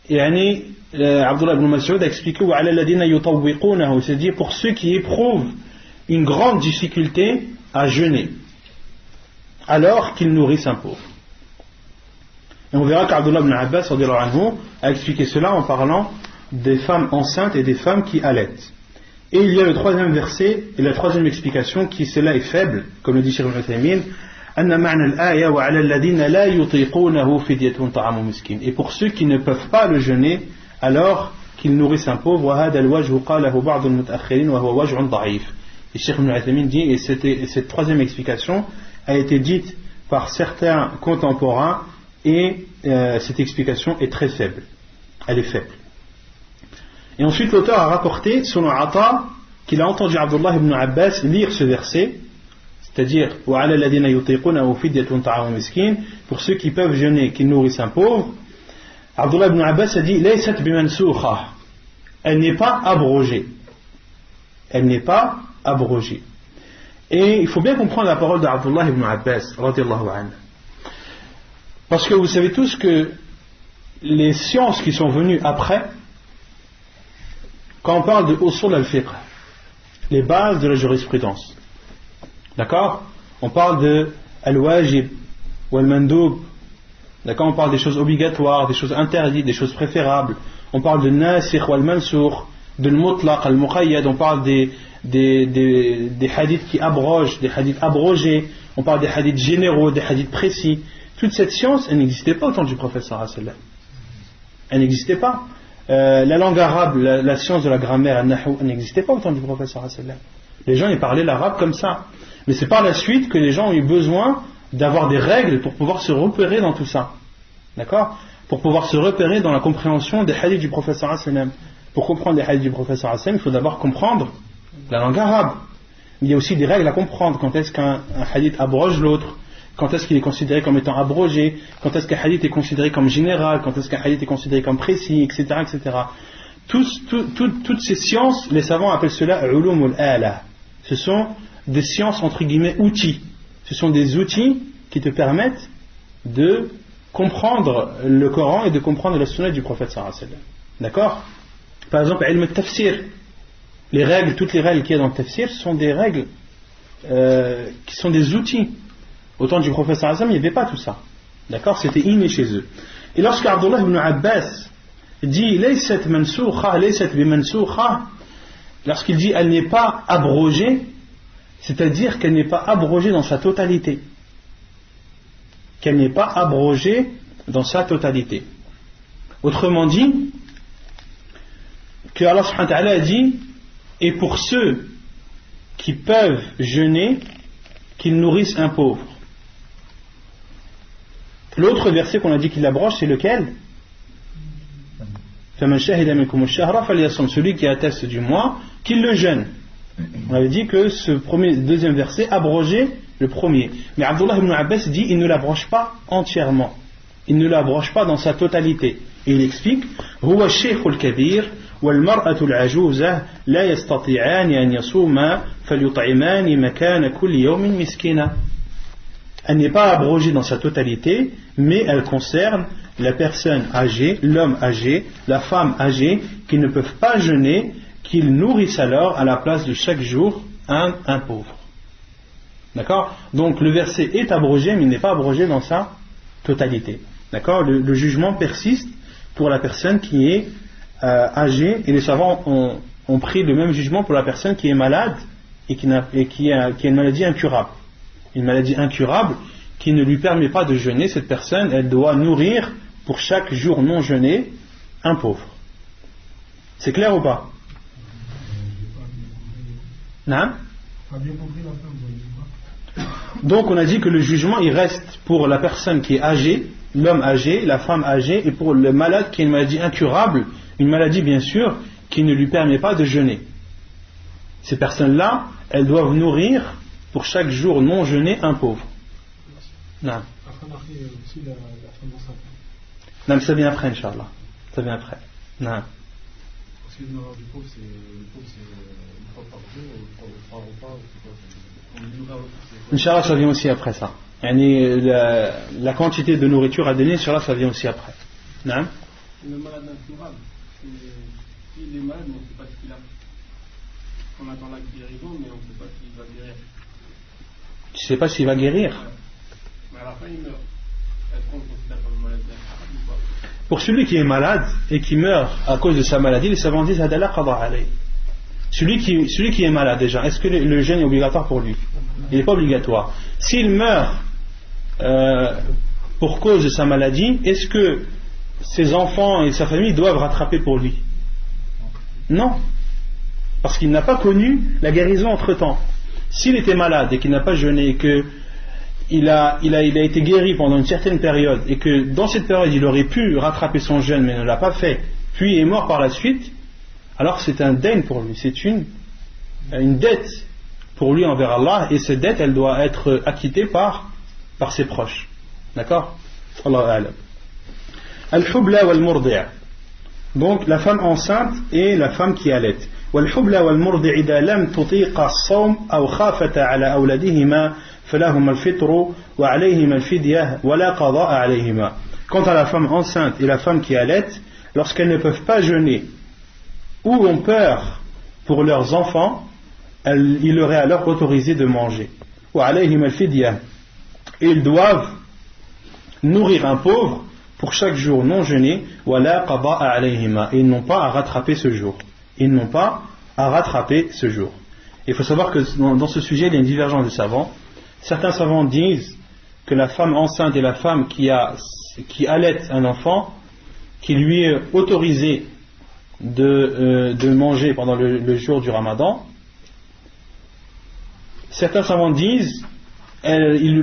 يعني Abdullah ibn Mas'ud a expliqué وعلى الذين يطوقونه, c'est-à-dire pour ceux qui éprouvent une grande difficulté à jeûner alors qu'ils nourrissent un pauvre. Et on verra qu'Abdullah ibn Abbas a expliqué cela en parlant des femmes enceintes et des femmes qui allaitent. Et il y a le troisième verset et la troisième explication qui cela est faible, comme le dit Cheikh Ibn Uthaymin, أن معنى الآية وعلى الذين لا يطيقونه فدية طعام مسكين. Et pour ceux qui ne peuvent pas le jeûner alors qu'ils nourrissent un pauvre, وهذا الوجه قاله بعض المتأخرين وهو وجه ضعيف. Et Cheikh Ibn Uthaymin dit, et cette troisième explication a été dite par certains contemporains, et cette explication est très faible. Elle est faible. Et ensuite l'auteur a rapporté selon Ata qu'il a entendu Abdullah ibn Abbas lire ce verset, c'est-à-dire وَعَلَى الَّذِينَ يُطِيقُونَهُ فِدْيَةٌ طَعَامُ مِسْكِينٍ, pour ceux qui peuvent jeûner, qui nourrissent un pauvre. Abdullah ibn Abbas a dit لَيْسَتْ بِمَنْسُوخَةٍ, elle n'est pas abrogée. Elle n'est pas abrogée. Et il faut bien comprendre la parole d'Abdullah ibn Abbas radiyallahu anhu. Parce que vous savez tous que les sciences qui sont venues après, quand on parle de usul al-fiqh, les bases de la jurisprudence, d'accord, on parle de al-wajib ou al-mandoub, d'accord, on parle des choses obligatoires, des choses interdites, des choses préférables, on parle de nasikh ou al-mansour, de al-mutlaq, al-muqayyad, on parle des hadiths qui abrogent, des hadiths abrogés, on parle des hadiths généraux, des hadiths précis. Toute cette science, elle n'existait pas au temps du prophète sallallahu alayhi wa sallam. Elle n'existait pas. La langue arabe, la science de la grammaire, elle n'existait pas au temps du prophète sallallahu alayhi wa sallam. Les gens, ils parlaient l'arabe comme ça. Mais c'est par la suite que les gens ont eu besoin d'avoir des règles pour pouvoir se repérer dans tout ça. D'accord ? Pour pouvoir se repérer dans la compréhension des hadiths du prophète sallallahu alayhi wa sallam. Pour comprendre les hadiths du prophète sallallahu alayhi wa sallam, il faut d'abord comprendre la langue arabe. Il y a aussi des règles à comprendre. Quand est-ce qu'un hadith abroge l'autre ? Quand est-ce qu'il est considéré comme étant abrogé, quand est-ce qu'un hadith est considéré comme général, quand est-ce qu'un hadith est considéré comme précis, etc. etc. Toutes ces sciences, les savants appellent cela ulumul ala. Ce sont des sciences entre guillemets outils. Ce sont des outils qui te permettent de comprendre le Coran et de comprendre la sunna du prophète sallallahu alayhi wa sallam. D'accord ? Par exemple, ilm al-tafsir. Toutes les règles qu'il y a dans le tafsir sont des règles qui sont des outils. Au temps du prophète sallallahu alayhi wa sallam, il n'y avait pas tout ça. D'accord ? C'était inné chez eux. Et lorsque Abdullah ibn Abbas dit laysat mansukha, laysat bimansukha, lorsqu'il dit elle n'est pas abrogée, c'est-à-dire qu'elle n'est pas abrogée dans sa totalité. Qu'elle n'est pas abrogée dans sa totalité. Autrement dit, que Allah subhanahu wa ta'ala a dit et pour ceux qui peuvent jeûner, qu'ils nourrissent un pauvre. L'autre verset qu'on a dit qu'il l'abroge, c'est lequel ? Celui qui atteste du mois, qu'il le jeûne. On avait dit que ce deuxième verset abrogeait le premier. Mais Abdullah ibn Abbas dit il ne l'abroge pas entièrement. Il ne l'abroge pas dans sa totalité. Et il explique Huwa shaykh al-kabir والمرأة العجوزة لا يستطيعان أن يصوما فليطعمان مكان كل يوم مسكينا. Elle n'est pas abrogée dans sa totalité, mais elle concerne la personne âgée, l'homme âgé, la femme âgée, qui ne peuvent pas jeûner, qu'ils nourrissent alors à la place de chaque jour un pauvre. D'accord ? Donc le verset est abrogé, mais il n'est pas abrogé dans sa totalité. D'accord ? Le jugement persiste pour la personne qui est âgée, et les savants ont pris le même jugement pour la personne qui est malade et qui a une maladie incurable. Une maladie incurable qui ne lui permet pas de jeûner, cette personne, elle doit nourrir pour chaque jour non jeûné un pauvre. C'est clair ou pas? Non? Donc on a dit que le jugement il reste pour la personne qui est âgée, l'homme âgé, la femme âgée, et pour le malade qui a une maladie incurable, une maladie bien sûr qui ne lui permet pas de jeûner. Ces personnes-là, elles doivent nourrir pour chaque jour non jeûné un pauvre. Non.
Aussi la femme enceinte.
Non, mais ça vient après, Inch'Allah. Ça vient après. Non.
Parce que le pauvre, c'est une fois par jour, ou 3 repas, ou quoi.
Inch'Allah, ça vient aussi après ça. La quantité de nourriture à donner, Inch'Allah, ça vient aussi après. Non.
Le malade incurable, s'il est malade, mais on ne sait pas ce qu'il a. On attend la guérison, mais on ne sait pas s'il va guérir.
Tu ne sais pas s'il va guérir.
Mais à la fin, il meurt. Est-ce qu'on le considère comme malade incurable ou pas?
Pour celui qui est malade et qui meurt à cause de sa maladie, les savants disent Hadala qada alayh. Celui qui est malade déjà, est-ce que le jeûne est obligatoire pour lui? Il n'est pas obligatoire. S'il meurt pour cause de sa maladie, est-ce que ses enfants et sa famille doivent rattraper pour lui? Non. Parce qu'il n'a pas connu la guérison entre temps. S'il était malade et qu'il n'a pas jeûné et qu'il a été guéri pendant une certaine période et que dans cette période il aurait pu rattraper son jeûne mais ne l'a pas fait, puis est mort par la suite, alors c'est un dayn pour lui, c'est une dette pour lui envers Allah, et cette dette elle doit être acquittée par ses proches. D'accord? Allahu a'lam. Al-hubla wal-murdi'. Donc la femme enceinte et la femme qui allait. والحبلى والمرضع إذا لم تطيق الصوم أو خافتا على أولادهما فلهما الفطر وعليهما الفدية ولا قضاء عليهما. Quant à la femme enceinte et la femme qui allait, lorsqu'elles ne peuvent pas jeûner ou ont peur pour leurs enfants, il leur est alors autorisé de manger. وعليهما الفدية. Et ils doivent nourrir un pauvre pour chaque jour non jeûné. ولا قضاء عليهما. Et ils n'ont pas à rattraper ce jour. Ils n'ont pas à rattraper ce jour. Il faut savoir que dans ce sujet, il y a une divergence des savants. Certains savants disent que la femme enceinte et la femme qui allaite un enfant, qui lui est autorisé de manger pendant le jour du Ramadan, certains savants disent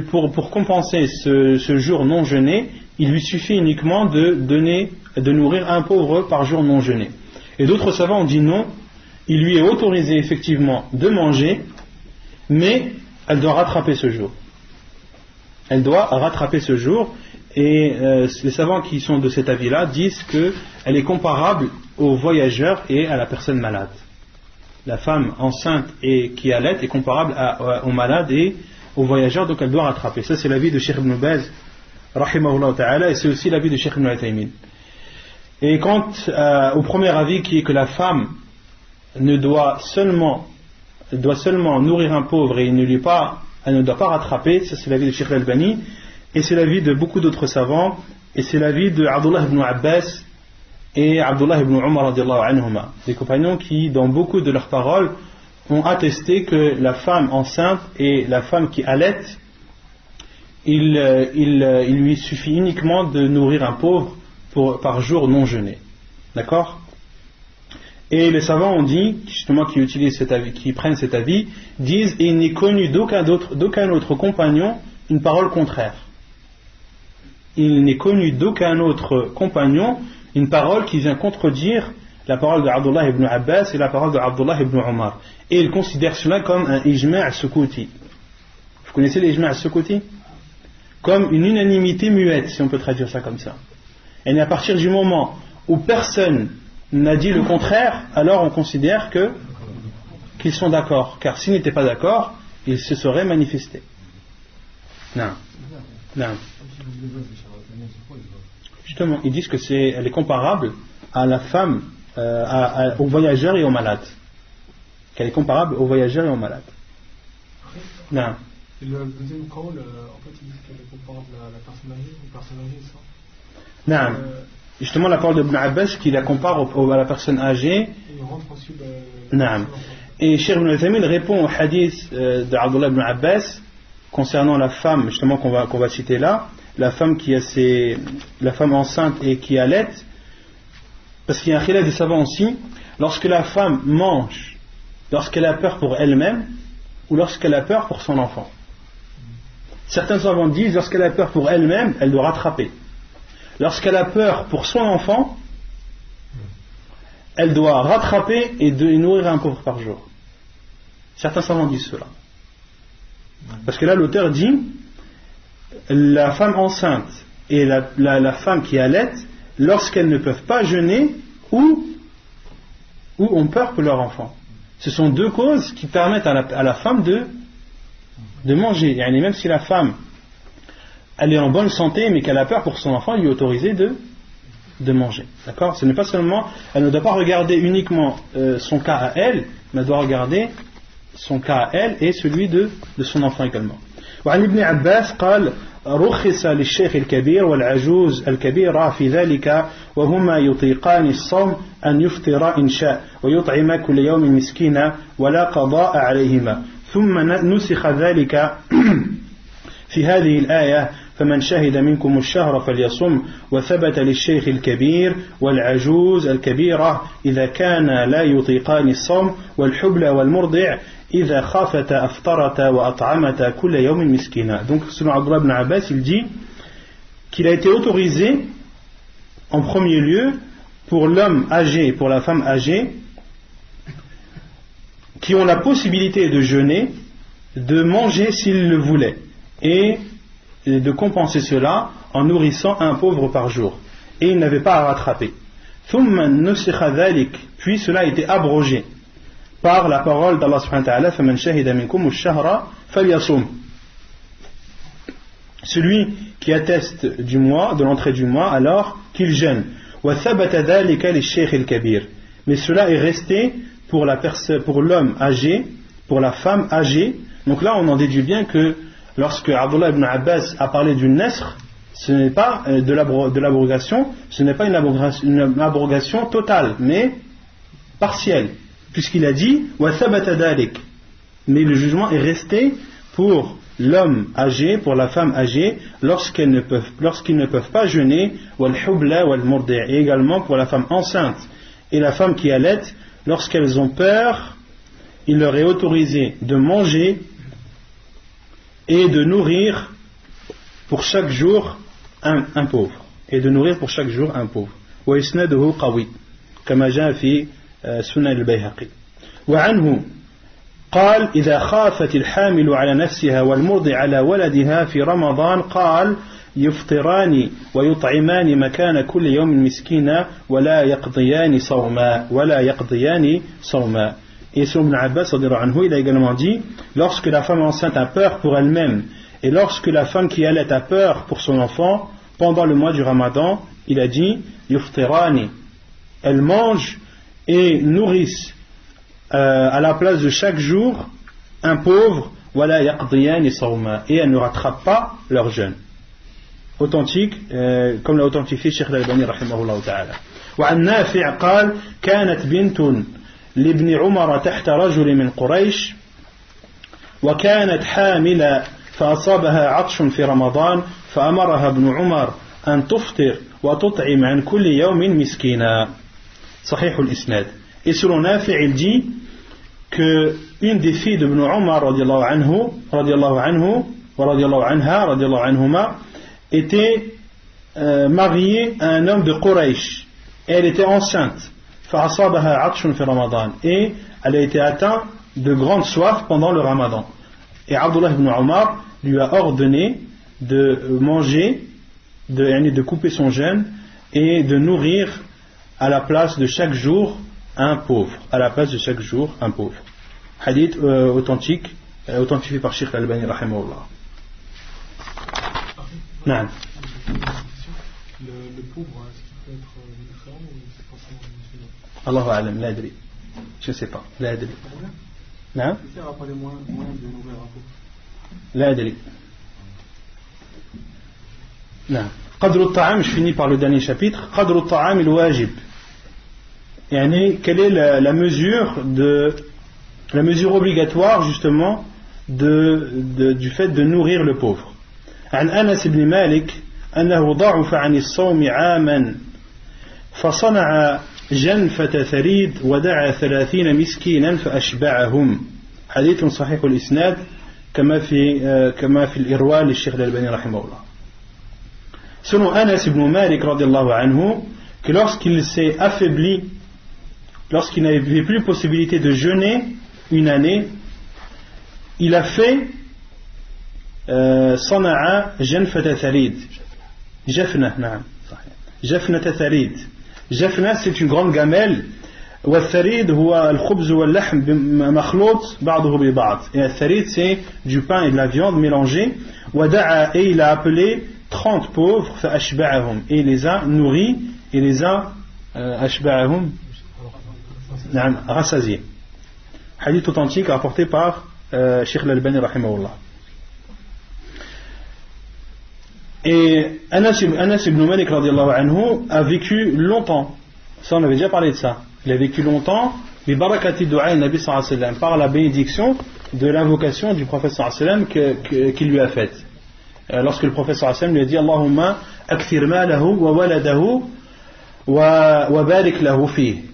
pour compenser ce jour non jeûné, il lui suffit uniquement de nourrir un pauvre par jour non jeûné. Et d'autres savants ont dit non, il lui est autorisé effectivement de manger, mais elle doit rattraper ce jour. Elle doit rattraper ce jour, et les savants qui sont de cet avis-là disent qu'elle est comparable aux voyageurs et à la personne malade. La femme enceinte et qui allait est comparable aux malades et aux voyageurs, donc elle doit rattraper. Ça c'est l'avis de Cheikh Ibn Baz, rahimahullah ta'ala, et c'est aussi l'avis de Cheikh Ibn Uthaymin. Et quant au premier avis qui est que la femme doit seulement nourrir un pauvre et elle ne doit pas rattraper, ça c'est l'avis de Cheikh Al-Albani, et c'est l'avis de beaucoup d'autres savants, et c'est l'avis de Abdullah ibn Abbas et Abdullah ibn Umar radiallahu anhuma, des compagnons qui dans beaucoup de leurs paroles ont attesté que la femme enceinte et la femme qui allait, il lui suffit uniquement de nourrir un pauvre par jour non jeûné. D'accord? Et les savants ont dit, justement qui utilisent cet avis, qui prennent cet avis, disent il n'est connu d'aucun autre compagnon une parole contraire. Il n'est connu d'aucun autre compagnon une parole qui vient contredire la parole de Abdullah ibn Abbas et la parole de Abdullah ibn Umar. Et ils considèrent cela comme un ijma' sukuti. Vous connaissez l'ijma' sukuti? Comme une unanimité muette, si on peut traduire ça comme ça. Et à partir du moment où personne n'a dit le contraire, alors on considère qu'ils sont d'accord. Car s'ils n'étaient pas d'accord, ils se seraient manifestés. Non. Non. Justement, ils disent qu'elle est comparable à la femme, aux voyageurs et aux malades. Qu'elle est comparable aux voyageurs et aux malades. Non.
Et le deuxième call, en fait, ils disent qu'elle est comparable à la personne âgée, aux personnes âgées, ça.
Non. Justement, la parole d'Ibn Abbas qui la compare à la personne âgée. Non. Et Cheikh Ibn Uthaymin répond au hadith d'Abdullah ibn Abbas concernant la femme, justement qu'on va citer là, la femme la femme enceinte et qui allait, parce qu'il y a un khilaf des savants aussi, lorsque la femme mange, lorsqu'elle a peur pour elle-même ou lorsqu'elle a peur pour son enfant. Certains savants disent, lorsqu'elle a peur pour elle-même, elle doit rattraper. Lorsqu'elle a peur pour son enfant, elle doit rattraper et nourrir un pauvre par jour. Certains savants disent cela. Parce que là, l'auteur dit, la femme enceinte et la femme qui allaite, lorsqu'elles ne peuvent pas jeûner ou ont peur pour leur enfant. Ce sont deux causes qui permettent à la femme de manger. Et même si la femme elle est en bonne santé mais qu'elle a peur pour son enfant, il lui est autorisé de manger. D'accord ? Ce n'est pas seulement, elle ne doit pas regarder uniquement son cas à elle, mais elle doit regarder son cas à elle et celui de son enfant également. وعن ابن عباس قال رخص للشيخ الكبير والعجوز الكبيرة في ذلك وهما يطيقان الصوم أن يفطر إن شاء ويطعم كل يوم مسكينا ولا قضاء عليهما ثم نسخ ذلك في هذه الآية فمن شهد منكم الشهر فليصم وثبت للشيخ الكبير والعجوز الكبيرة إذا كان لا يطيقان الصوم والحبلى والمرضع إذا خافتا أفطرتا وأطعمتا كل يوم مسكينا. Donc selon Abdullah ibn Abbas, il dit qu'il a été autorisé en premier lieu pour l'homme âgé et pour la femme âgée qui ont la possibilité de jeûner, de manger s'ils le voulaient et de compenser cela en nourrissant un pauvre par jour. Et ils n'avaient pas à rattraper. Puis cela a été abrogé par la parole d'Allah subhanahu wa ta'ala فَمَنْ شَهِدَ مِنْكُمُ الشَّهْرَ فَلْيَصُمْ. Celui qui atteste du mois, de l'entrée du mois, alors qu'il jeûne. وَثَبَتَ ذَلِكَ لِلشَّيْخِ الْكَبِيرِ. Mais cela est resté pour l'homme âgé, pour la femme âgée. Donc là on en déduit bien que lorsque Abdullah ibn Abbas a parlé du nasr, ce n'est pas de l'abrogation, ce n'est pas une abrogation totale, mais partielle. Puisqu'il a dit wa thabata dalik, mais le jugement est resté pour l'homme âgé, pour la femme âgée, lorsqu'ils ne peuvent pas jeûner, wal hubla wal murdi', et également pour la femme enceinte et la femme qui allaite, lorsqu'elles ont peur, il leur est autorisé de manger et de nourrir pour chaque jour un pauvre, et de nourrir pour chaque jour un pauvre. Wa isnaduhu qawi kama jaa fi سنن البيهقي. وعنه قال إذا خافت الحامل على نفسها والمرضع على ولدها في رمضان قال يفطران ويطعمان مكان كل يوم مسكينا ولا يقضيان صوما. Et sur Ibn Abbas, il a également dit, lorsque la femme enceinte a peur pour elle-même et lorsque la femme qui allait a peur pour son enfant pendant le mois du Ramadan, il a dit yuftirani, elles mangent et nourrissent à la place de chaque jour un pauvre, wala yaqdiyani sawma, et elles ne rattrapent pas leur jeûne. Authentique, comme l'a authentifié Cheikh Al-Albani rahimahullah ta'ala. وعن نافع قال كانت بنت لابن عمر تحت رجل من قريش وكانت حاملة فأصابها عطش في رمضان فأمرها ابن عمر أن تفطر وتطعم عن كل يوم مسكينا. Sahih al-Isnad. Et selon Nafi', il dit que une des filles de Ibn Umar radiallahu anhuma était mariée à un homme de Quraysh et elle était enceinte. فَأَصَابَهَا عَطْشٌ فِي رَمَضَانٍ. Et elle a été atteinte de grande soif pendant le Ramadan. Et Abdullah ibn Umar lui a ordonné de manger, de couper son jeûne et de nourrir à la place de chaque jour un pauvre. Hadith authentique, authentifié par Cheikh Al-Albani rahimahullah. Non.
Le pauvre, est-ce qu'il peut être musulman ou c'est forcément musulman?
Allahu a'lam, la adri. Je ne sais pas, la adri. Non?
Il n'y a pas les moyens de nourrir un pauvre.
La adri. Non. قدر الطعام, je finis par le dernier chapitre. قدر الطعام الواجب. Quelle est la mesure obligatoire justement du fait de nourrir le pauvre. عن أنس بن مالك أنه ضعف عن الصوم عاما فصنع جنفة ثريد ودعا 30 مسكينا فأشبعهم. حديث صحيح الإسناد كما في الإرواء للشيخ الألباني رحمه الله. Selon Anas ibn Malik radiallahu anhu, que lorsqu'il s'est affaibli, lorsqu'il n'avait plus possibilité de jeûner une année, il a fait صنع جنفة ثريد. جفنة نعم صحيح. جفنة ثريد. جفنة c'est une grande gamelle. والثريد هو الخبز واللحم مخلوط بعضه ببعض. Et الثريد c'est du pain et de la viande mélangés. ودعا et il a appelé 30 pauvres فأشبعهم et il les a nourris et les a أشبعهم نعم rassasiés. Hadith authentique rapporté par Cheikh Al-Albani rahimahullah. Et Anas ibn Malik radiallahu anhu a vécu longtemps. Ça on avait déjà parlé de ça. Il a vécu longtemps bi barakati du'a Nabi sallallahu alayhi wa sallam, par la bénédiction de l'invocation du prophète sallallahu alayhi wa sallam qu'il lui a faite. Lorsque le prophète sallallahu alayhi wa sallam lui a dit Allahumma akthir malahu wa waladahu wa barik lahu fihi.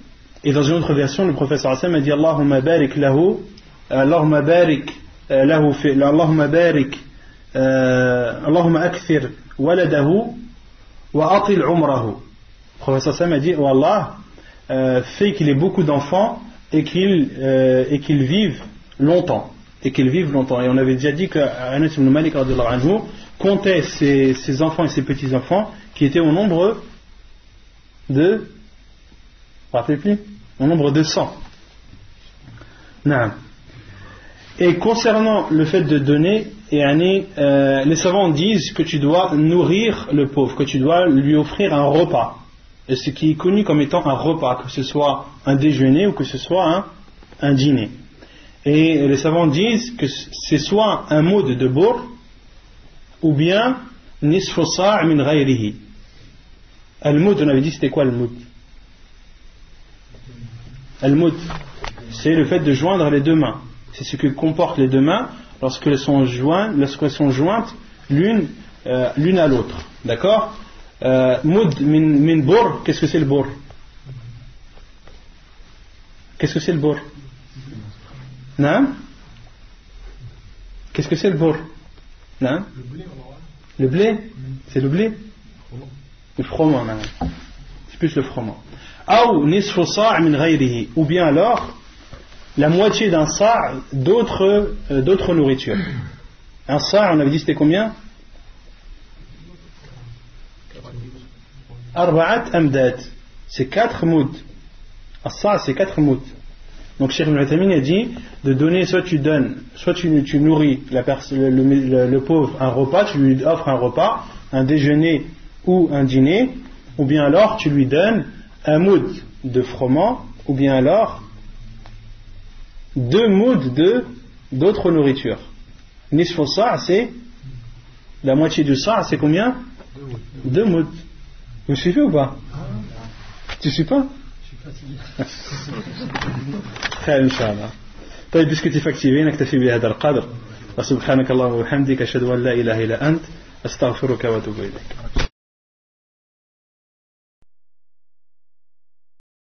Et dans une autre version le prophète sallallahu alayhi wa sallam a dit Allahumma barik lahu Allahumma barik lahu fi Allahumma barik Allahumma akthir waladahu wa atil umrahu. Le prophète sallallahu alayhi wa sallam a dit oh Allah, fait qu'il ait beaucoup d'enfants et qu'il vive longtemps. Et on avait déjà dit qu'Anas ibn Malik radhiyallahu anhu comptait ses enfants et ses petits-enfants qui étaient au nombre de... rappelez plus, au nombre de 100. Non. Et concernant le fait de donner, les savants disent que tu dois nourrir le pauvre, que tu dois lui offrir un repas. Et ce qui est connu comme étant un repas, que ce soit un déjeuner ou que ce soit un dîner. Et les savants disent que c'est soit un moud de bourr ou bien nisfu sa' min ghayrihi. Al-moud, on avait dit c'était quoi le moud? Al-moud, c'est le fait de joindre les deux mains. C'est ce que comportent les deux mains lorsqu'elles sont jointes l'une à l'autre. D'accord? Moud min bourr, qu'est-ce que c'est le bourr? Qu'est-ce que c'est le bourr? Non? Qu'est-ce que c'est le bourr? Non? Le blé? C'est le blé? Le froment, non? C'est plus le froment. Ou bien alors la moitié d'un sa' d'autres nourritures. Un sa' on avait dit c'était combien? Arba'at amdad, c'est 4 mouds. Un sa' c'est 4 mouds. Donc Cheikh Ibn Uthaymin a dit de donner, soit tu nourris le pauvre un repas, tu lui offres un repas, un déjeuner ou un dîner, ou bien alors tu lui donnes un moud de froment, ou bien alors 2 mouds d'autres nourritures. Nisfu sa' c'est la moitié du sa' c'est combien? 2 mouds. Vous suivez ou pas? Tu suis pas? خير إن شاء الله. طيب puisque tu es activé نكتفي بهذا القدر وسبحانك اللهم وبحمدك أشهد أن لا إله إلا أنت أستغفرك وأتوب إليك.